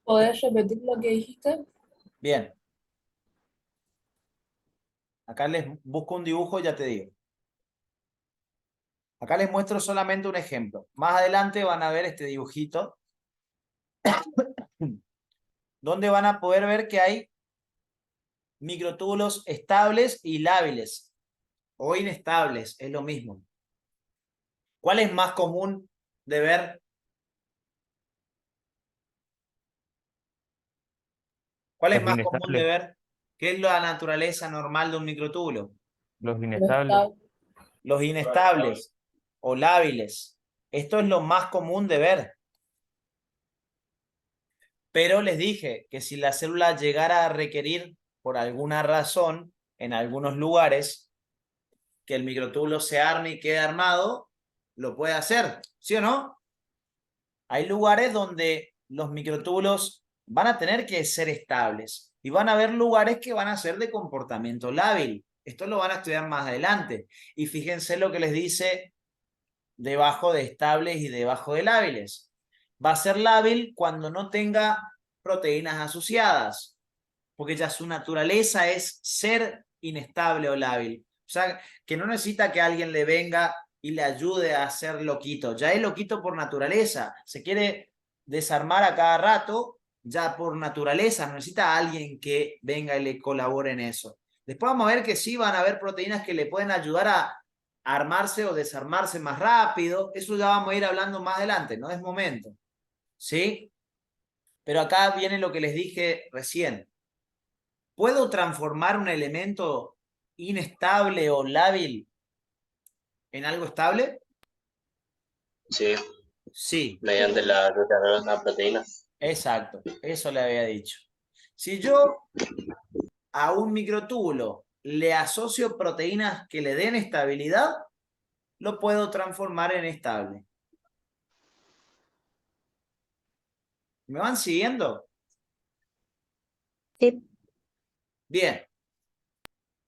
¿Podés repetir lo que dijiste? Bien. Acá les busco un dibujo y ya te digo. Acá les muestro solamente un ejemplo. Más adelante van a ver este dibujito donde van a poder ver que hay microtúbulos estables y lábiles o inestables, es lo mismo. ¿Cuál es más común de ver? ¿Cuál es Los más común de inestables. ver? ¿Qué es la naturaleza normal de un microtúbulo? Los inestables. Los inestables o lábiles. Esto es lo más común de ver. Pero les dije que si la célula llegara a requerir, por alguna razón, en algunos lugares, que el microtúbulo se arme y quede armado, lo puede hacer, ¿sí o no? Hay lugares donde los microtúbulos van a tener que ser estables y van a haber lugares que van a ser de comportamiento lábil. Esto lo van a estudiar más adelante. Y fíjense lo que les dice debajo de estables y debajo de lábiles. Va a ser lábil cuando no tenga proteínas asociadas, porque ya su naturaleza es ser inestable o lábil. O sea, que no necesita que alguien le venga y le ayude a ser loquito. Ya es loquito por naturaleza. Se quiere desarmar a cada rato, ya por naturaleza. No necesita a alguien que venga y le colabore en eso. Después vamos a ver que sí van a haber proteínas que le pueden ayudar a armarse o desarmarse más rápido. Eso ya vamos a ir hablando más adelante, no es momento. ¿Sí? Pero acá viene lo que les dije recién. ¿Puedo transformar un elemento inestable o lábil en algo estable? Sí, Sí, mediante la ruta de una proteína. exacto. Eso le había dicho. Si yo a un microtúbulo le asocio proteínas que le den estabilidad, lo puedo transformar en estable. ¿Me van siguiendo? Sí. Bien.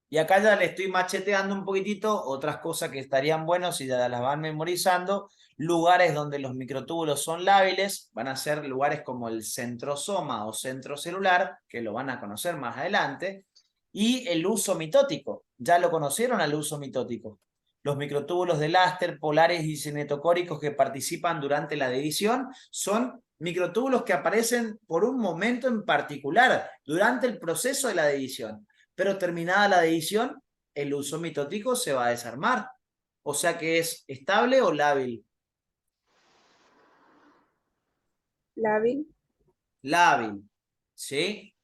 Y acá ya le estoy macheteando un poquitito otras cosas que estarían buenas si ya las van memorizando. Lugares donde los microtúbulos son lábiles van a ser lugares como el centrosoma o centrocelular, que lo van a conocer más adelante. Y el uso mitótico. ¿Ya lo conocieron al uso mitótico? Los microtúbulos de Laster, polares y cinetocóricos que participan durante la división son microtúbulos que aparecen por un momento en particular durante el proceso de la división. Pero terminada la división, el uso mitótico se va a desarmar. O sea que es estable o lábil. Lábil. Lábil. ¿Sí?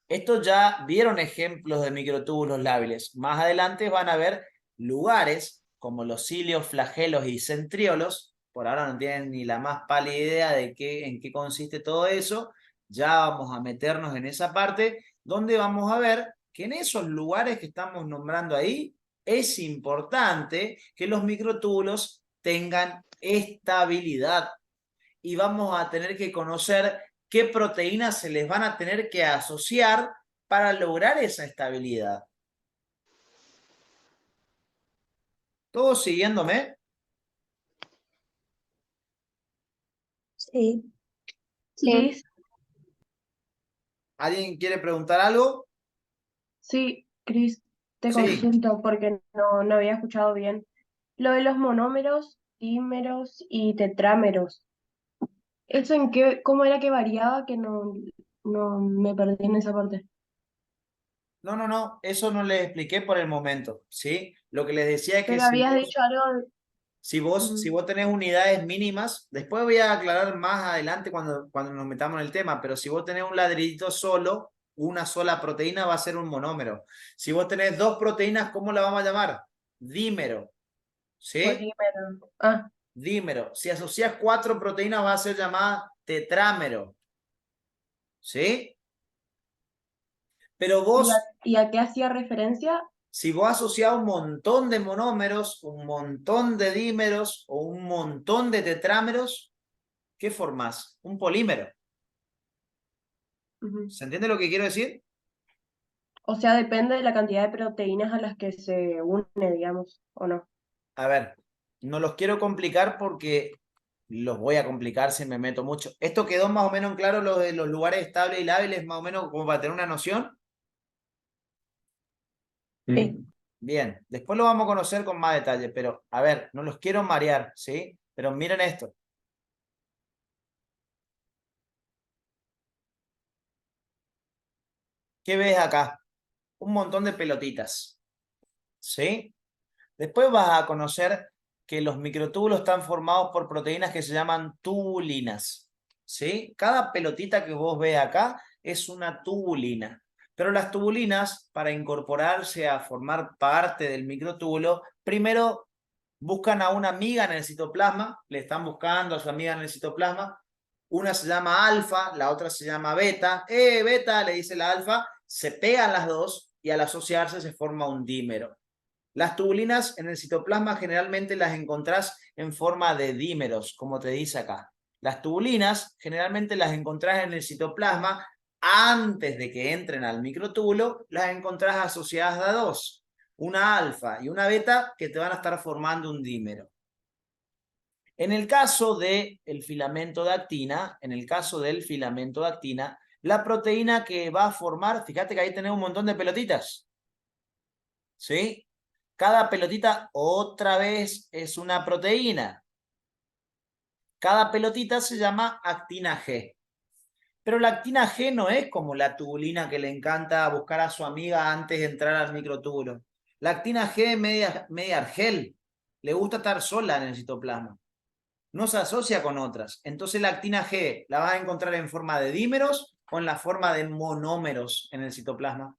Estos ya vieron ejemplos de microtúbulos lábiles. Más adelante van a ver lugares como los cilios, flagelos y centriolos. Por ahora no tienen ni la más pálida idea de en qué consiste todo eso. Ya vamos a meternos en esa parte donde vamos a ver que en esos lugares que estamos nombrando ahí es importante que los microtúbulos tengan estabilidad. Y vamos a tener que conocer qué proteínas se les van a tener que asociar para lograr esa estabilidad. ¿Todos siguiéndome? Sí. Sí. ¿Alguien quiere preguntar algo? Sí, Cris, te Sí. consulto porque no había escuchado bien. Lo de los monómeros, dímeros y tetrámeros. ¿Eso en qué, cómo era que variaba que no me perdí en esa parte? No, eso no les expliqué por el momento, ¿sí? Lo que les decía es que Pero habías dicho algo. si vos tenés unidades mínimas, después voy a aclarar más adelante cuando nos metamos en el tema, pero si vos tenés un ladrillito solo, una sola proteína va a ser un monómero. Si vos tenés dos proteínas, ¿cómo la vamos a llamar? Dímero, ¿sí? Polímero. Ah, Dímero. Si asocias 4 proteínas, va a ser llamada tetrámero, ¿sí? Pero ¿y vos, y a qué hacía referencia? si vos asociás un montón de monómeros, un montón de dímeros o un montón de tetrámeros, ¿qué formás? Un polímero. Ujú. ¿Se entiende lo que quiero decir? O sea, depende de la cantidad de proteínas a las que se une, digamos, ¿o no? A ver, no los quiero complicar porque los voy a complicar si me meto mucho. ¿Esto quedó más o menos en claro lo de los lugares estables y lábiles, más o menos como para tener una noción? Sí. Bien, después lo vamos a conocer con más detalle, pero a ver, no los quiero marear, ¿sí? Pero miren esto. ¿Qué ves acá? Un montón de pelotitas, ¿sí? Después vas a conocer que los microtúbulos están formados por proteínas que se llaman tubulinas, ¿sí? Cada pelotita que vos ves acá es una tubulina. Pero las tubulinas, para incorporarse a formar parte del microtúbulo, primero buscan a una amiga en el citoplasma, le están buscando a su amiga en el citoplasma. Una se llama alfa, la otra se llama beta. Beta, le dice la alfa, se pegan las dos y al asociarse se forma un dímero. Las tubulinas en el citoplasma generalmente las encontrás en forma de dímeros, como te dice acá. Las tubulinas generalmente las encontrás en el citoplasma antes de que entren al microtúbulo, las encontrás asociadas a dos, una alfa y una beta que te van a estar formando un dímero. En el caso del filamento de actina, la proteína que va a formar, fíjate que ahí tenés un montón de pelotitas, ¿sí? Cada pelotita otra vez es una proteína. Cada pelotita se llama actina G. Pero la actina G no es como la tubulina que le encanta buscar a su amiga antes de entrar al microtúbulo. La actina G es media argel. Le gusta estar sola en el citoplasma. no se asocia con otras. Entonces la actina G la vas a encontrar en forma de dímeros o en la forma de monómeros en el citoplasma.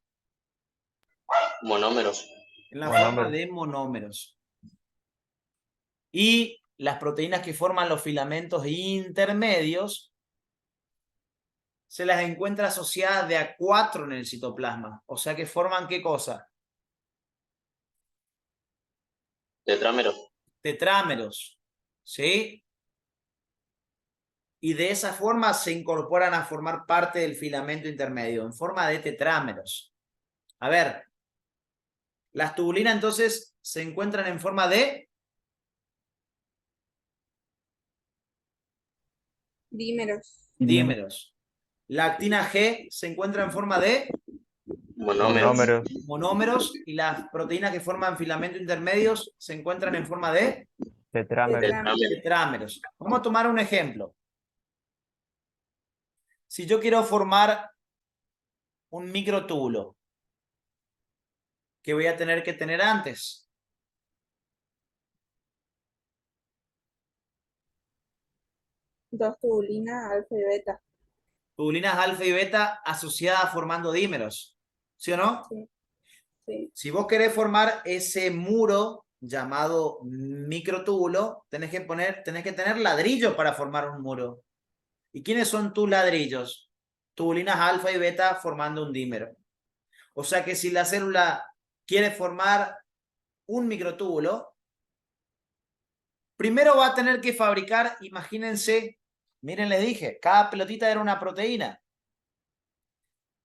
Monómeros. En la Monómeros. forma de monómeros. Y las proteínas que forman los filamentos intermedios se las encuentra asociadas de a 4 en el citoplasma. O sea que forman ¿qué cosa? Tetrámeros. Tetrámeros. ¿Sí? Y de esa forma se incorporan a formar parte del filamento intermedio, en forma de tetrámeros. A ver, las tubulinas entonces se encuentran en forma de Dímeros. dímeros. La actina G se encuentra en forma de Monómeros. Monómeros. monómeros y las proteínas que forman filamentos intermedios se encuentran en forma de Tetrámeros. Tetrámeros. tetrámeros. Vamos a tomar un ejemplo. Si yo quiero formar un microtúbulo, ¿qué voy a tener que tener antes? Dos tubulinas, alfa y beta. Tubulinas alfa y beta asociadas formando dímeros, ¿sí o no? Sí. Sí. Si vos querés formar ese muro llamado microtúbulo, tenés que tener ladrillos para formar un muro. ¿Y quiénes son tus ladrillos? Tubulinas alfa y beta formando un dímero. O sea que si la célula quiere formar un microtúbulo, primero va a tener que fabricar, imagínense, miren, les dije, cada pelotita era una proteína.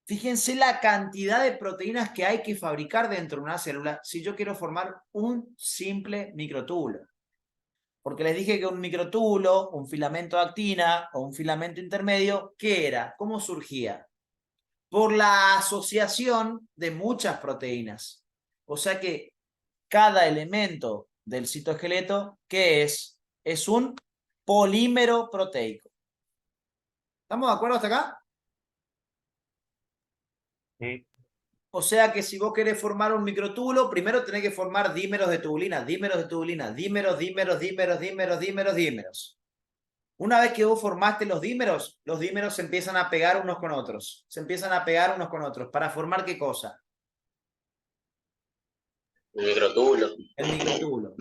Fíjense la cantidad de proteínas que hay que fabricar dentro de una célula si yo quiero formar un simple microtúbulo. Porque les dije que un microtúbulo, un filamento de actina o un filamento intermedio, ¿qué era? ¿Cómo surgía? Por la asociación de muchas proteínas. O sea que cada elemento del citoesqueleto, ¿qué es? Es un polímero proteico. ¿Estamos de acuerdo hasta acá? Sí. O sea que si vos querés formar un microtúbulo, primero tenés que formar dímeros de tubulina, dímeros de tubulina, dímeros, dímeros, dímeros, dímeros, dímeros, dímeros. Una vez que vos formaste los dímeros se empiezan a pegar unos con otros. Se empiezan a pegar unos con otros. ¿Para formar qué cosa? Un microtúbulo. El microtúbulo.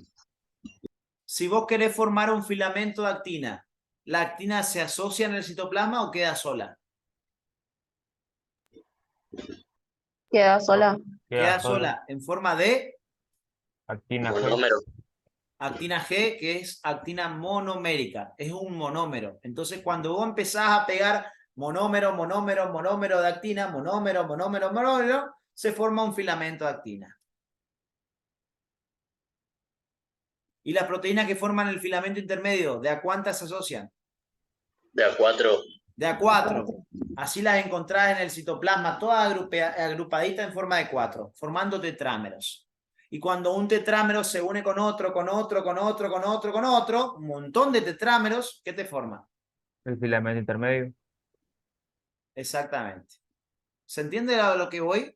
Si vos querés formar un filamento de actina, ¿la actina se asocia en el citoplasma o queda sola? Queda sola. Queda sola en forma de Actina G. Monómero. actina G, que es actina monomérica, es un monómero. Entonces, cuando vos empezás a pegar monómero, monómero, monómero de actina, monómero, monómero, monómero, se forma un filamento de actina. ¿Y las proteínas que forman el filamento intermedio, de a cuántas se asocian? De a 4. De a 4. Así las encontrás en el citoplasma, todas agrupaditas en forma de 4, formando tetrámeros. Y cuando un tetrámero se une con otro, con otro, con otro, con otro, con otro, un montón de tetrámeros, ¿qué te forma? El filamento intermedio. Exactamente. ¿Se entiende a lo que voy?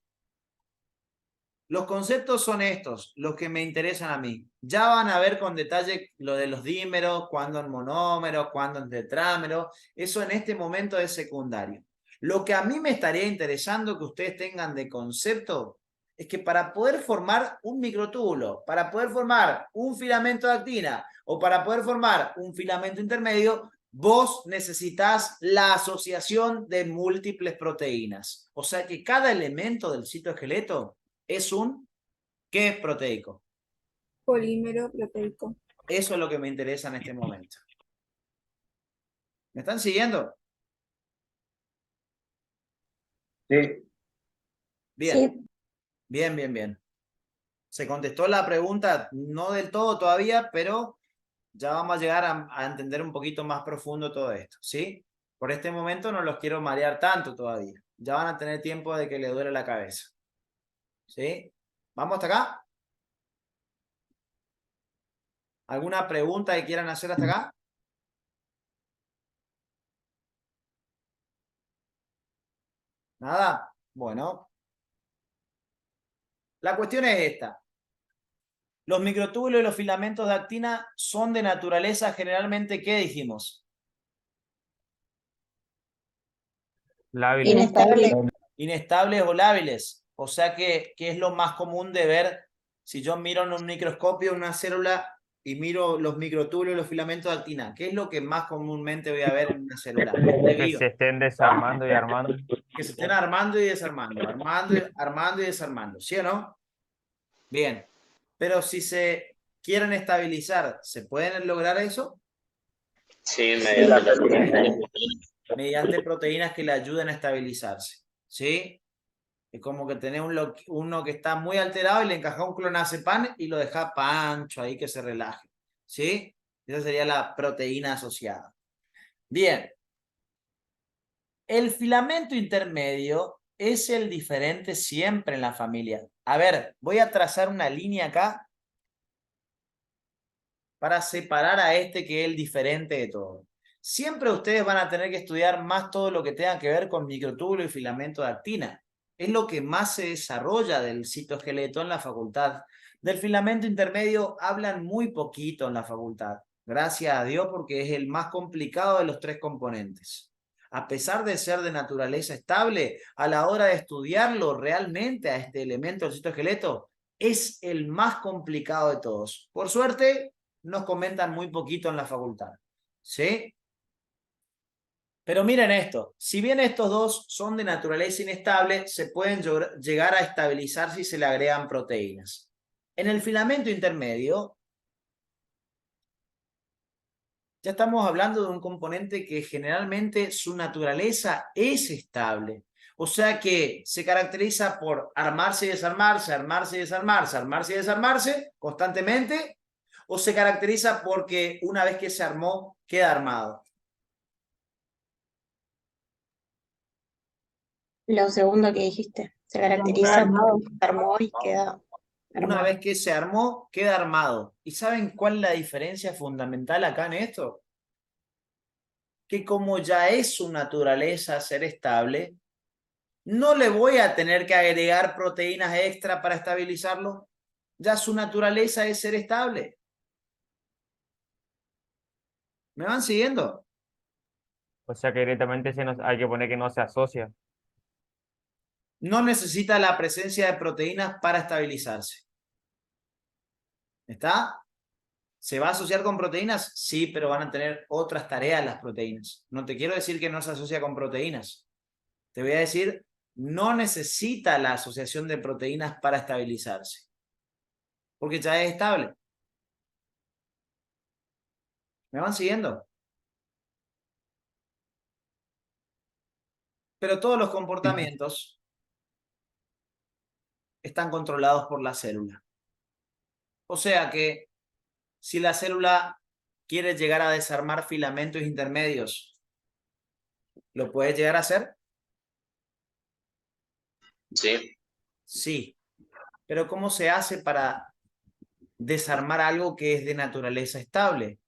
Los conceptos son estos, los que me interesan a mí. Ya van a ver con detalle lo de los dímeros, cuándo en monómeros, cuándo en tetrámeros. Eso en este momento es secundario. Lo que a mí me estaría interesando que ustedes tengan de concepto es que para poder formar un microtúbulo, para poder formar un filamento de actina o para poder formar un filamento intermedio, vos necesitas la asociación de múltiples proteínas. O sea que cada elemento del citoesqueleto es un, ¿qué es proteico? Polímero proteico. Eso es lo que me interesa en este momento. ¿Me están siguiendo? Sí. Bien, Sí. bien, bien, bien. Se contestó la pregunta, no del todo todavía, pero ya vamos a llegar a entender un poquito más profundo todo esto, ¿sí? Por este momento no los quiero marear tanto todavía. Ya van a tener tiempo de que le duele la cabeza. ¿Sí? ¿Vamos hasta acá? ¿Alguna pregunta que quieran hacer hasta acá? ¿Nada? Bueno. La cuestión es esta. Los microtúbulos y los filamentos de actina son de naturaleza generalmente, ¿qué dijimos? Lábil. Inestable. Inestables o lábiles. O sea que es lo más común de ver si yo miro en un microscopio una célula y miro los microtúbulos y los filamentos de actina. ¿Qué es lo que más comúnmente voy a ver en una célula? Que se estén desarmando y armando. Que se estén armando y desarmando, armando y desarmando, ¿sí o no? Bien, pero si se quieren estabilizar, ¿se pueden lograr eso? Sí, mediante Mediante proteínas que le ayuden a estabilizarse, ¿sí? Es como que tenés uno que está muy alterado y le encaja un clonazepam y lo deja pancho ahí que se relaje, ¿sí? Esa sería la proteína asociada. Bien. El filamento intermedio es el diferente siempre en la familia. A ver, voy a trazar una línea acá para separar a este que es el diferente de todo. Siempre ustedes van a tener que estudiar más todo lo que tenga que ver con microtúbulo y filamento de actina. Es lo que más se desarrolla del citoesqueleto en la facultad. Del filamento intermedio hablan muy poquito en la facultad. Gracias a Dios, porque es el más complicado de los tres componentes. A pesar de ser de naturaleza estable, a la hora de estudiarlo realmente a este elemento del citoesqueleto, es el más complicado de todos. Por suerte, nos comentan muy poquito en la facultad, ¿sí? Pero miren esto, si bien estos dos son de naturaleza inestable, se pueden llegar a estabilizar si se le agregan proteínas. En el filamento intermedio, ya estamos hablando de un componente que generalmente su naturaleza es estable. O sea que se caracteriza por armarse y desarmarse, armarse y desarmarse, armarse y desarmarse constantemente, o se caracteriza porque una vez que se armó, queda armado. Lo segundo que dijiste, se caracteriza por que armó y queda Una armado. vez que se armó, queda armado. ¿Y saben cuál es la diferencia fundamental acá en esto? Que como ya es su naturaleza ser estable, no le voy a tener que agregar proteínas extra para estabilizarlo. Ya su naturaleza es ser estable. ¿Me van siguiendo? O sea que directamente hay que poner que no se asocia. No necesita la presencia de proteínas para estabilizarse. ¿Está? ¿Se va a asociar con proteínas? Sí, pero van a tener otras tareas las proteínas. No te quiero decir que no se asocia con proteínas. Te voy a decir, no necesita la asociación de proteínas para estabilizarse. Porque ya es estable. ¿Me van siguiendo? Pero todos los comportamientos están controlados por la célula. O sea que si la célula quiere llegar a desarmar filamentos intermedios, ¿lo puede llegar a hacer? Sí. Sí. Pero ¿cómo se hace para desarmar algo que es de naturaleza estable?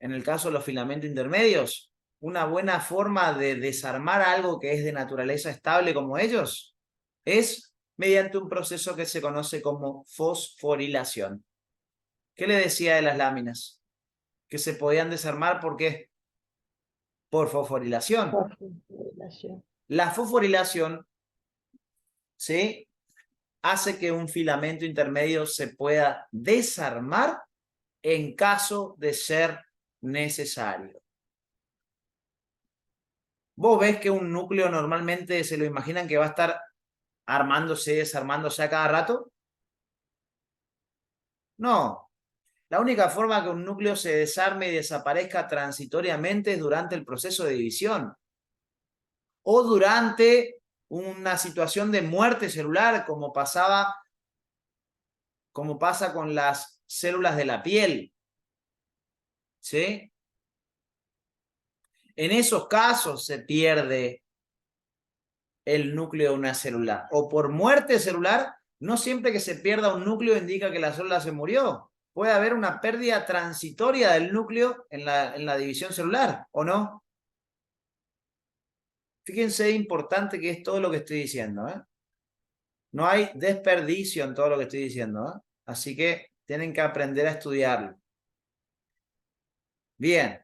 En el caso de los filamentos intermedios, una buena forma de desarmar algo que es de naturaleza estable como ellos es mediante un proceso que se conoce como fosforilación. ¿Qué le decía de las láminas? Que se podían desarmar, ¿por qué? Por fosforilación. La fosforilación, ¿sí?, hace que un filamento intermedio se pueda desarmar en caso de ser necesario. ¿Vos ves que un núcleo normalmente se lo imaginan que va a estar armándose, desarmándose a cada rato? No. La única forma que un núcleo se desarme y desaparezca transitoriamente es durante el proceso de división. O durante una situación de muerte celular, como pasa con las células de la piel. ¿Sí? En esos casos se pierde el núcleo de una célula. O por muerte celular, no siempre que se pierda un núcleo indica que la célula se murió. Puede haber una pérdida transitoria del núcleo en la división celular, ¿o no? Fíjense importante que es todo lo que estoy diciendo, ¿eh? No hay desperdicio en todo lo que estoy diciendo, ¿eh? Así que tienen que aprender a estudiarlo. Bien.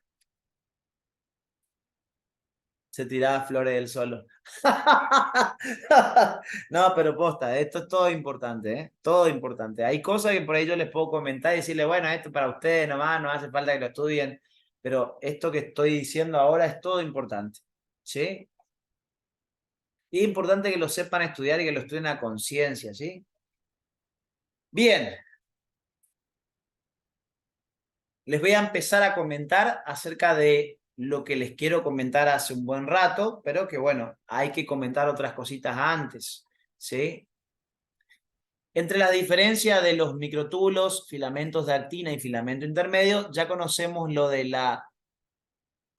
Se tiraba flores del solo. No, pero posta, esto es todo importante, ¿eh? Todo importante. Hay cosas que por ahí yo les puedo comentar y decirle, bueno, esto para ustedes nomás, no hace falta que lo estudien, pero esto que estoy diciendo ahora es todo importante, ¿sí? Y es importante que lo sepan estudiar y que lo estudien a conciencia, ¿sí? Bien. Les voy a empezar a comentar acerca de lo que les quiero comentar hace un buen rato, pero que bueno, hay que comentar otras cositas antes, ¿sí? Entre las diferencias de los microtúbulos, filamentos de actina y filamento intermedio, ya conocemos lo de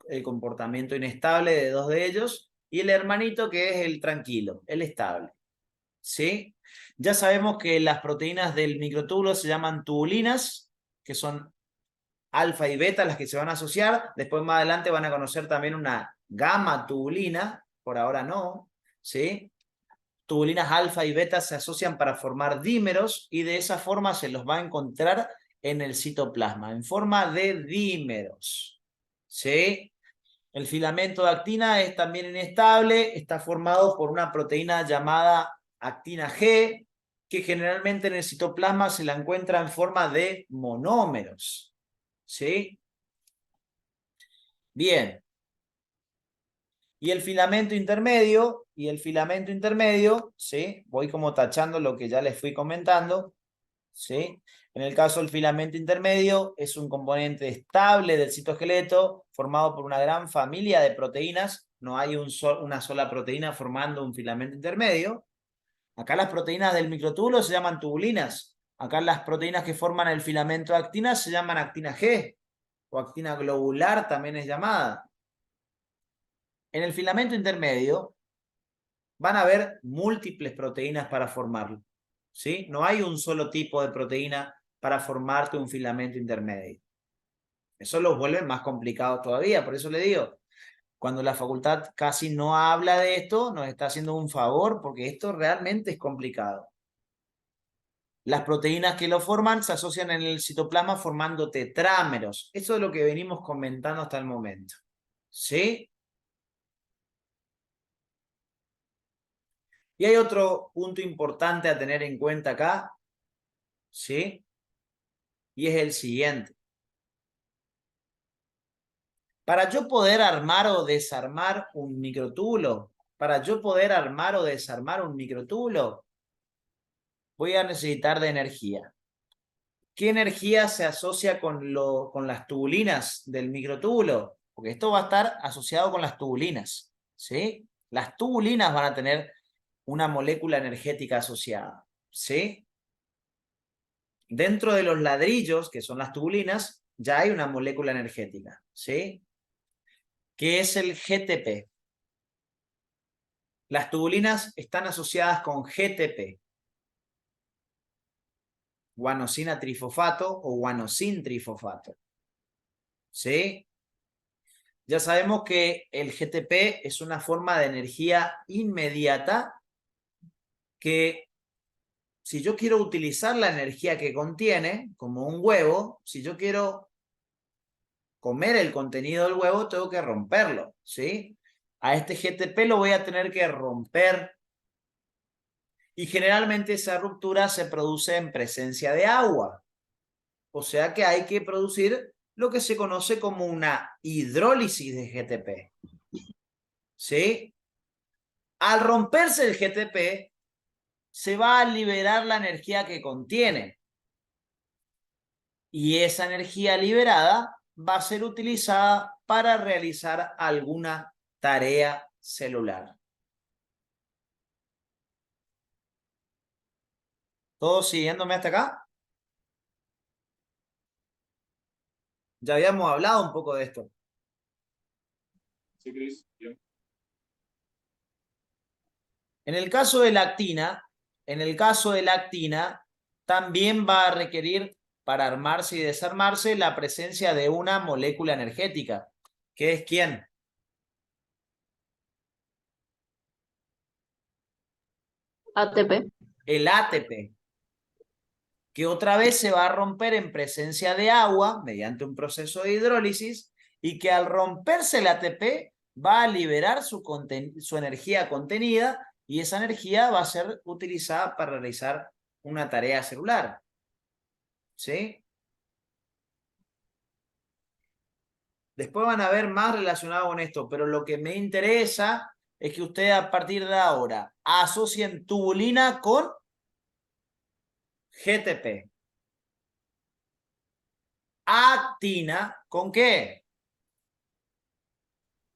el comportamiento inestable de dos de ellos y el hermanito que es el tranquilo, el estable, ¿sí? Ya sabemos que las proteínas del microtúbulo se llaman tubulinas, que son alfa y beta las que se van a asociar. Después más adelante van a conocer también una gamma tubulina, por ahora no, ¿sí? Tubulinas alfa y beta se asocian para formar dímeros y de esa forma se los va a encontrar en el citoplasma, en forma de dímeros, ¿sí? El filamento de actina es también inestable, está formado por una proteína llamada actina G, que generalmente en el citoplasma se la encuentra en forma de monómeros, ¿sí? Bien. Y el filamento intermedio, ¿sí? Voy como tachando lo que ya les fui comentando, ¿sí? En el caso del filamento intermedio, es un componente estable del citoesqueleto formado por una gran familia de proteínas. No hay una sola proteína formando un filamento intermedio. Acá las proteínas del microtúbulo se llaman tubulinas. Acá las proteínas que forman el filamento de actina se llaman actina G o actina globular también es llamada. En el filamento intermedio van a haber múltiples proteínas para formarlo, ¿sí? No hay un solo tipo de proteína para formarte un filamento intermedio. Eso los vuelve más complicados todavía, por eso le digo, cuando la facultad casi no habla de esto, nos está haciendo un favor porque esto realmente es complicado. Las proteínas que lo forman se asocian en el citoplasma formando tetrámeros. Eso es lo que venimos comentando hasta el momento, ¿sí? Y hay otro punto importante a tener en cuenta acá, ¿sí? Y es el siguiente. Para yo poder armar o desarmar un microtúbulo, voy a necesitar de energía. ¿Qué energía se asocia con las tubulinas del microtúbulo? Porque esto va a estar asociado con las tubulinas, ¿sí? Las tubulinas van a tener una molécula energética asociada, ¿sí? Dentro de los ladrillos, que son las tubulinas, ya hay una molécula energética, ¿sí? Que es el GTP. Las tubulinas están asociadas con GTP, guanosina trifosfato o guanosin trifosfato, ¿sí? Ya sabemos que el GTP es una forma de energía inmediata que si yo quiero utilizar la energía que contiene, como un huevo, si yo quiero comer el contenido del huevo, tengo que romperlo, ¿sí? A este GTP lo voy a tener que romper y generalmente esa ruptura se produce en presencia de agua. O sea que hay que producir lo que se conoce como una hidrólisis de GTP, ¿sí? Al romperse el GTP, se va a liberar la energía que contiene. Y esa energía liberada va a ser utilizada para realizar alguna tarea celular. ¿Todos siguiéndome hasta acá? Ya habíamos hablado un poco de esto. Sí, Cris. Bien. En el caso de la actina, también va a requerir para armarse y desarmarse la presencia de una molécula energética. ¿Qué es quién? ATP. El ATP. que otra vez se va a romper en presencia de agua mediante un proceso de hidrólisis y que al romperse el ATP va a liberar su energía contenida y esa energía va a ser utilizada para realizar una tarea celular. ¿Sí? Después van a ver más relacionado con esto, pero lo que me interesa es que ustedes a partir de ahora asocien tubulina con GTP. Actina, ¿con qué?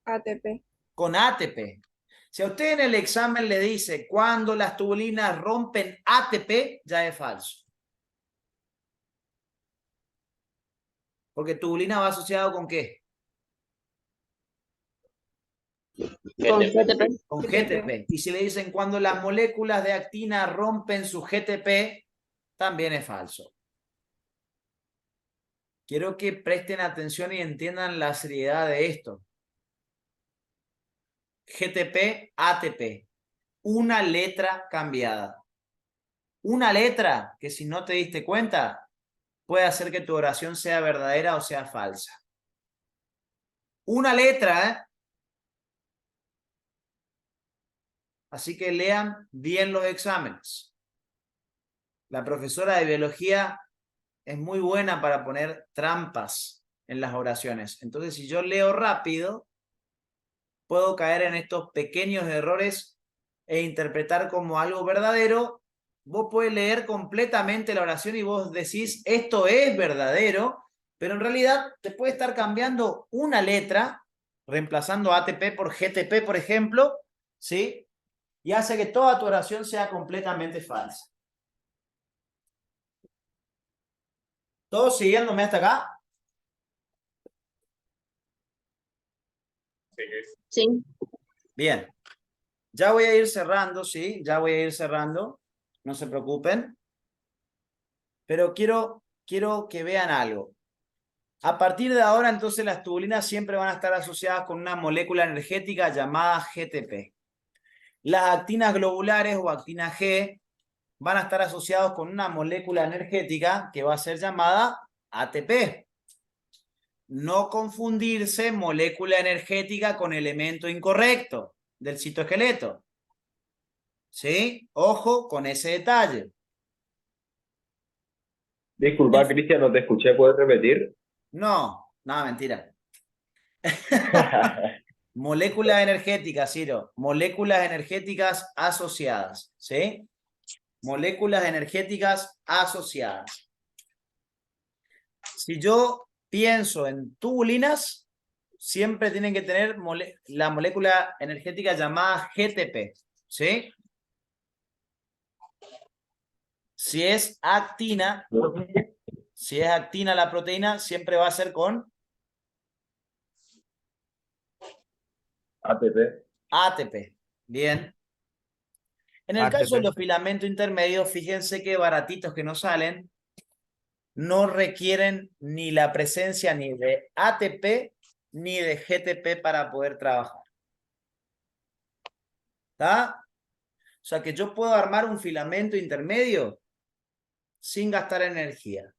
ATP. Con ATP. Si a usted en el examen le dice cuando las tubulinas rompen ATP, ya es falso. Porque tubulina va asociado con qué? Con GTP. Con GTP. Y si le dicen cuando las moléculas de actina rompen su GTP, también es falso. Quiero que presten atención y entiendan la seriedad de esto. GTP, ATP. Una letra cambiada. Una letra que si no te diste cuenta puede hacer que tu oración sea verdadera o sea falsa. Una letra, ¿eh? Así que lean bien los exámenes. La profesora de biología es muy buena para poner trampas en las oraciones. Entonces, si yo leo rápido, puedo caer en estos pequeños errores e interpretar como algo verdadero. Vos podés leer completamente la oración y vos decís, esto es verdadero, pero en realidad te puede estar cambiando una letra, reemplazando ATP por GTP, por ejemplo, ¿sí? Y hace que toda tu oración sea completamente falsa. ¿Todos siguiéndome hasta acá? Sí. Bien. Ya voy a ir cerrando, ¿sí? Ya voy a ir cerrando. No se preocupen. Pero quiero que vean algo. A partir de ahora, entonces, las tubulinas siempre van a estar asociadas con una molécula energética llamada GTP. Las actinas globulares o actina G van a estar asociados con una molécula energética que va a ser llamada ATP. No confundirse molécula energética con elemento incorrecto del citoesqueleto. ¿Sí? Ojo con ese detalle. Disculpa, Cristian, no te escuché, ¿puedes repetir? No, nada, mentira. Moléculas energéticas, Ciro. Moléculas energéticas asociadas. ¿Sí? Moléculas energéticas asociadas. Si yo pienso en tubulinas, siempre tienen que tener la molécula energética llamada GTP. ¿Sí? Si es actina la proteína, siempre va a ser con ATP. ATP. Bien. En el caso de los filamentos intermedios, fíjense que baratitos que no salen, no requieren ni la presencia ni de ATP ni de GTP para poder trabajar. ¿Está? O sea que yo puedo armar un filamento intermedio sin gastar energía.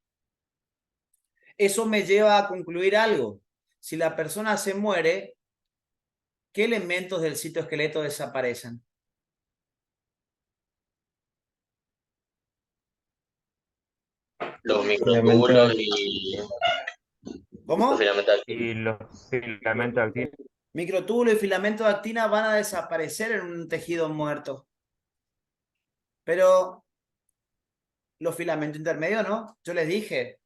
Eso me lleva a concluir algo. Si la persona se muere, ¿qué elementos del citoesqueleto desaparecen? Los microtúbulos y ¿Cómo? los filamentos activos. Y los filamentos activos. Microtúbulos y filamentos de actina van a desaparecer en un tejido muerto. Pero los filamentos intermedios, ¿no? Yo les dije,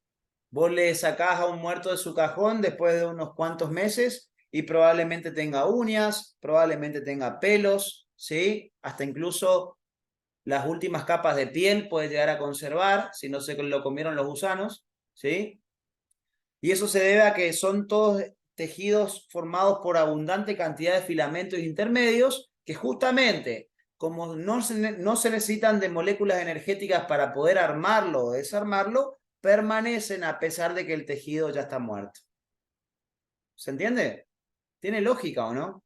vos le sacás a un muerto de su cajón después de unos cuantos meses y probablemente tenga uñas, probablemente tenga pelos, ¿sí? Hasta incluso las últimas capas de piel puede llegar a conservar si no se lo comieron los gusanos, ¿sí? Y eso se debe a que son todos tejidos formados por abundante cantidad de filamentos intermedios que justamente, como no se necesitan de moléculas energéticas para poder armarlo o desarmarlo, permanecen a pesar de que el tejido ya está muerto. ¿Se entiende? ¿Tiene lógica o no?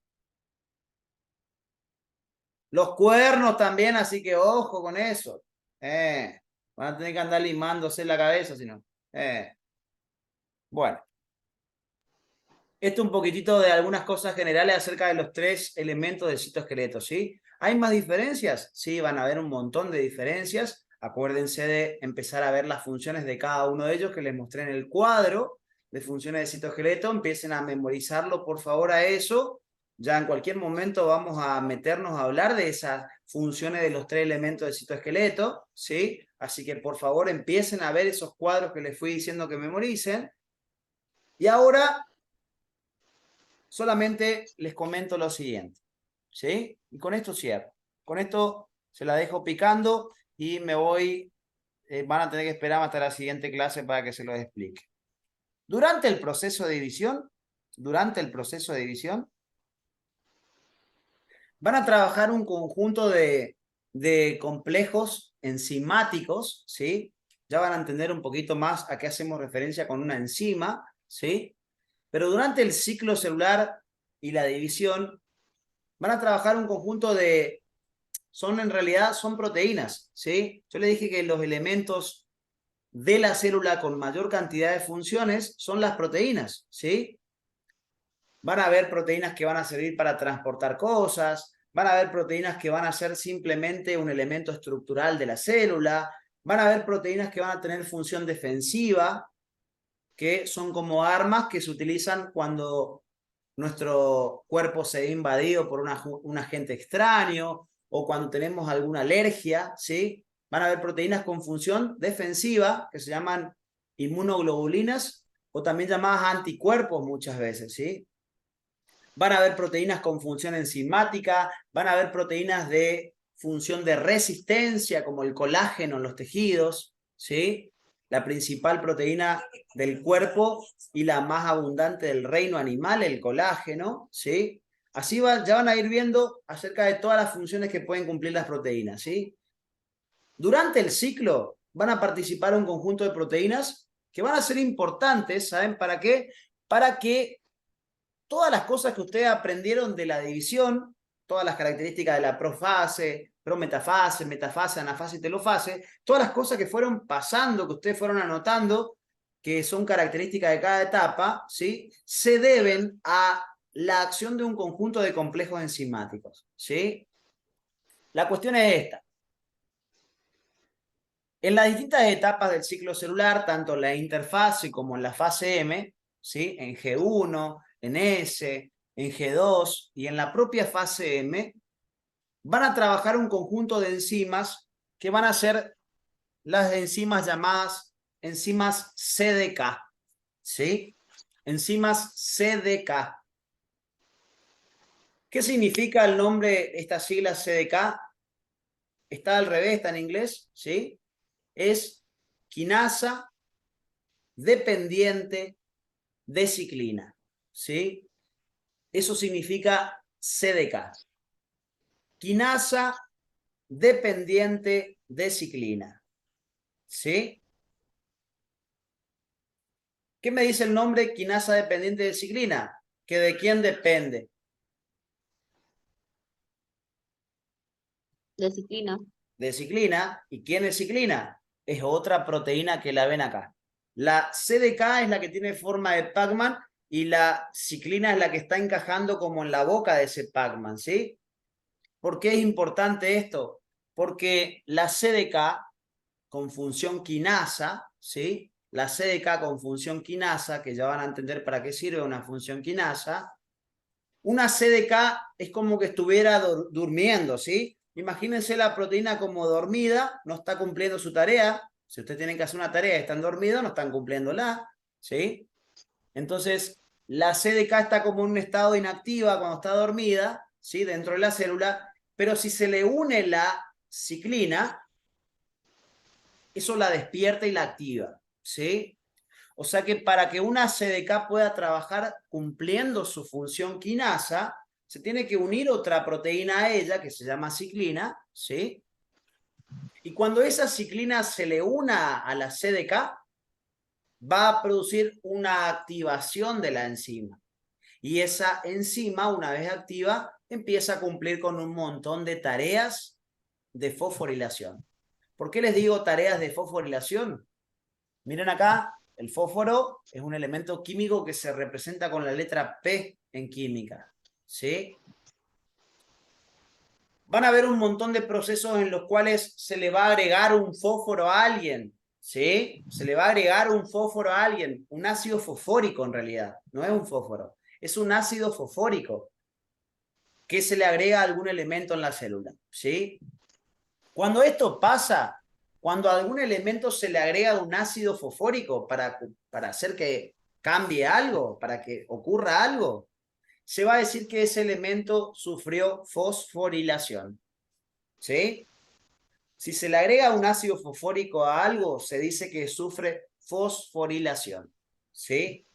Los cuernos también, así que ojo con eso. Van a tener que andar limándose la cabeza, si no. Bueno. Esto un poquitito de algunas cosas generales acerca de los 3 elementos del citoesqueleto, ¿sí? ¿Hay más diferencias? Sí, van a haber un montón de diferencias. Acuérdense de empezar a ver las funciones de cada uno de ellos que les mostré en el cuadro de funciones del citoesqueleto. Empiecen a memorizarlo, por favor, a eso. Ya en cualquier momento vamos a meternos a hablar de esas funciones de los 3 elementos del citoesqueleto, ¿sí? Así que, por favor, empiecen a ver esos cuadros que les fui diciendo que memoricen. Y ahora solamente les comento lo siguiente, ¿sí? Y con esto cierro. Con esto se la dejo picando y me voy, van a tener que esperar hasta la siguiente clase para que se los explique. Durante el proceso de división, van a trabajar un conjunto de complejos enzimáticos, ¿sí? Ya van a entender un poquito más a qué hacemos referencia con una enzima, ¿sí? Pero durante el ciclo celular y la división, van a trabajar un conjunto de, en realidad son proteínas, ¿sí? Yo les dije que los elementos de la célula con mayor cantidad de funciones son las proteínas, ¿sí? Van a haber proteínas que van a servir para transportar cosas, van a haber proteínas que van a ser simplemente un elemento estructural de la célula, van a haber proteínas que van a tener función defensiva, que son como armas que se utilizan cuando nuestro cuerpo se ve invadido por un agente extraño o cuando tenemos alguna alergia, ¿sí? Van a haber proteínas con función defensiva que se llaman inmunoglobulinas o también llamadas anticuerpos muchas veces, ¿sí? Van a haber proteínas con función enzimática, van a haber proteínas de función de resistencia como el colágeno en los tejidos, ¿sí? La principal proteína del cuerpo y la más abundante del reino animal, el colágeno, ¿sí? Así ya van a ir viendo acerca de todas las funciones que pueden cumplir las proteínas, ¿sí? Durante el ciclo van a participar un conjunto de proteínas que van a ser importantes, ¿saben para qué? Para que todas las cosas que ustedes aprendieron de la división, todas las características de la profase, prometafase, metafase, anafase y telofase, todas las cosas que fueron pasando, que ustedes fueron anotando, que son características de cada etapa, ¿sí? Se deben a la acción de un conjunto de complejos enzimáticos, ¿sí? La cuestión es esta. En las distintas etapas del ciclo celular, tanto en la interfase como en la fase M, ¿sí? En G1, en S, en G2 y en la propia fase M, van a trabajar un conjunto de enzimas que van a ser las enzimas llamadas enzimas CDK, ¿sí? Enzimas CDK. ¿Qué significa el nombre, esta sigla CDK? Está al revés, está en inglés, ¿sí? Es quinasa dependiente de ciclina, ¿sí? Eso significa CDK. Quinasa dependiente de ciclina, ¿sí? ¿Qué me dice el nombre quinasa dependiente de ciclina? ¿Que de quién depende? De ciclina. De ciclina. ¿Y quién es ciclina? Es otra proteína que la ven acá. La CDK es la que tiene forma de Pac-Man y la ciclina es la que está encajando como en la boca de ese Pac-Man, ¿sí? ¿Por qué es importante esto? Porque la CDK con función quinasa, ¿sí? La CDK con función quinasa, que ya van a entender para qué sirve una función quinasa. Una CDK es como que estuviera durmiendo, ¿sí? Imagínense la proteína como dormida, no está cumpliendo su tarea. Si ustedes tienen que hacer una tarea y están dormidos, no están cumpliéndola, ¿sí? Entonces, la CDK está como en un estado inactiva cuando está dormida, ¿sí? Dentro de la célula, pero si se le une la ciclina, eso la despierta y la activa, ¿sí? O sea que para que una CDK pueda trabajar cumpliendo su función quinasa, se tiene que unir otra proteína a ella, que se llama ciclina, ¿sí? Y cuando esa ciclina se le una a la CDK, va a producir una activación de la enzima. Y esa enzima, una vez activa, empieza a cumplir con un montón de tareas de fosforilación. ¿Por qué les digo tareas de fosforilación? Miren acá, el fósforo es un elemento químico que se representa con la letra P en química, ¿sí? Van a haber un montón de procesos en los cuales se le va a agregar un fósforo a alguien, ¿sí? Se le va a agregar un fósforo a alguien, un ácido fosfórico en realidad, no es un fósforo, es un ácido fosfórico que se le agrega a algún elemento en la célula, ¿sí? Cuando esto pasa, cuando a algún elemento se le agrega un ácido fosfórico para hacer que cambie algo, para que ocurra algo, se va a decir que ese elemento sufrió fosforilación, ¿sí? Si se le agrega un ácido fosfórico a algo, se dice que sufre fosforilación, ¿sí?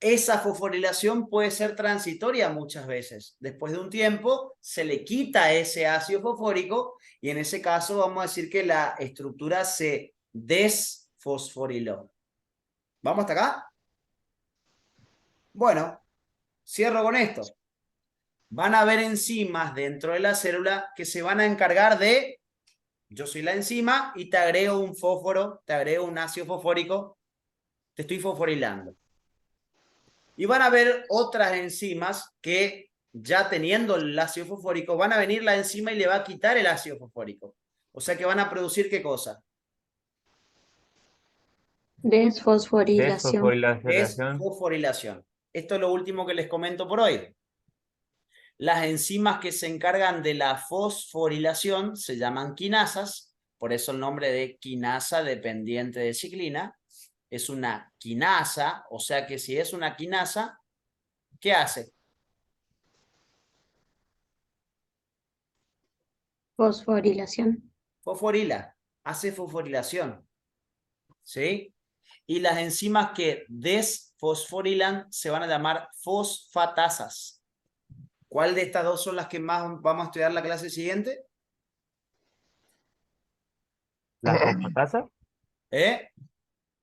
Esa fosforilación puede ser transitoria muchas veces. Después de un tiempo, se le quita ese ácido fosfórico y en ese caso vamos a decir que la estructura se desfosforiló. ¿Vamos hasta acá? Bueno, cierro con esto. Van a haber enzimas dentro de la célula que se van a encargar de, yo soy la enzima y te agrego un fósforo, te agrego un ácido fosfórico, te estoy fosforilando. Y van a haber otras enzimas que ya teniendo el ácido fosfórico, van a venir la enzima y le va a quitar el ácido fosfórico. O sea que van a producir ¿qué cosa? Desfosforilación. Desfosforilación. Esto es lo último que les comento por hoy. Las enzimas que se encargan de la fosforilación se llaman quinasas, por eso el nombre de quinasa dependiente de ciclina. Es una quinasa, o sea que si es una quinasa, ¿qué hace? Fosforilación. Fosforila, hace fosforilación, ¿sí? Y las enzimas que desfosforilan se van a llamar fosfatasas. ¿Cuál de estas dos son las que más vamos a estudiar la clase siguiente? ¿La fosfatasa? ¿Eh?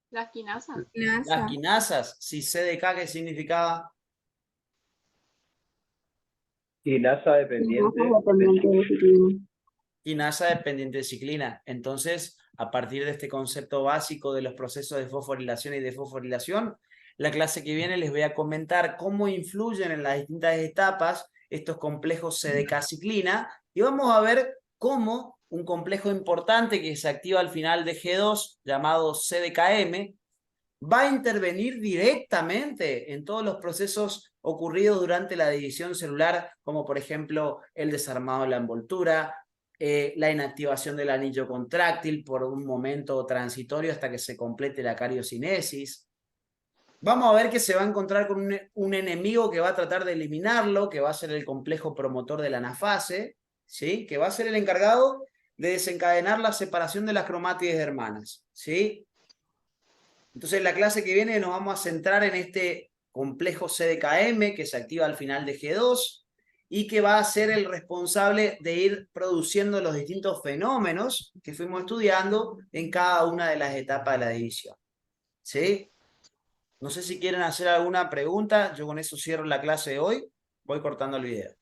Las quinasas. Las quinasas. Si CDK, ¿qué significaba? Quinasa dependiente. Quinasa dependiente de ciclina. Entonces, a partir de este concepto básico de los procesos de fosforilación y desfosforilación, la clase que viene les voy a comentar cómo influyen en las distintas etapas estos complejos CDK-ciclina y vamos a ver cómo un complejo importante que se activa al final de G2, llamado CDKM, va a intervenir directamente en todos los procesos ocurridos durante la división celular, como por ejemplo el desarmado de la envoltura, la inactivación del anillo contráctil por un momento transitorio hasta que se complete la cariocinesis. Vamos a ver que se va a encontrar con un enemigo que va a tratar de eliminarlo, que va a ser el complejo promotor de la anafase, ¿sí? Que va a ser el encargado de desencadenar la separación de las cromátides hermanas, ¿sí? Entonces, en la clase que viene nos vamos a centrar en este complejo CDKM que se activa al final de G2 y que va a ser el responsable de ir produciendo los distintos fenómenos que fuimos estudiando en cada una de las etapas de la división. ¿Sí? No sé si quieren hacer alguna pregunta. Yo con eso cierro la clase de hoy. Voy cortando el video.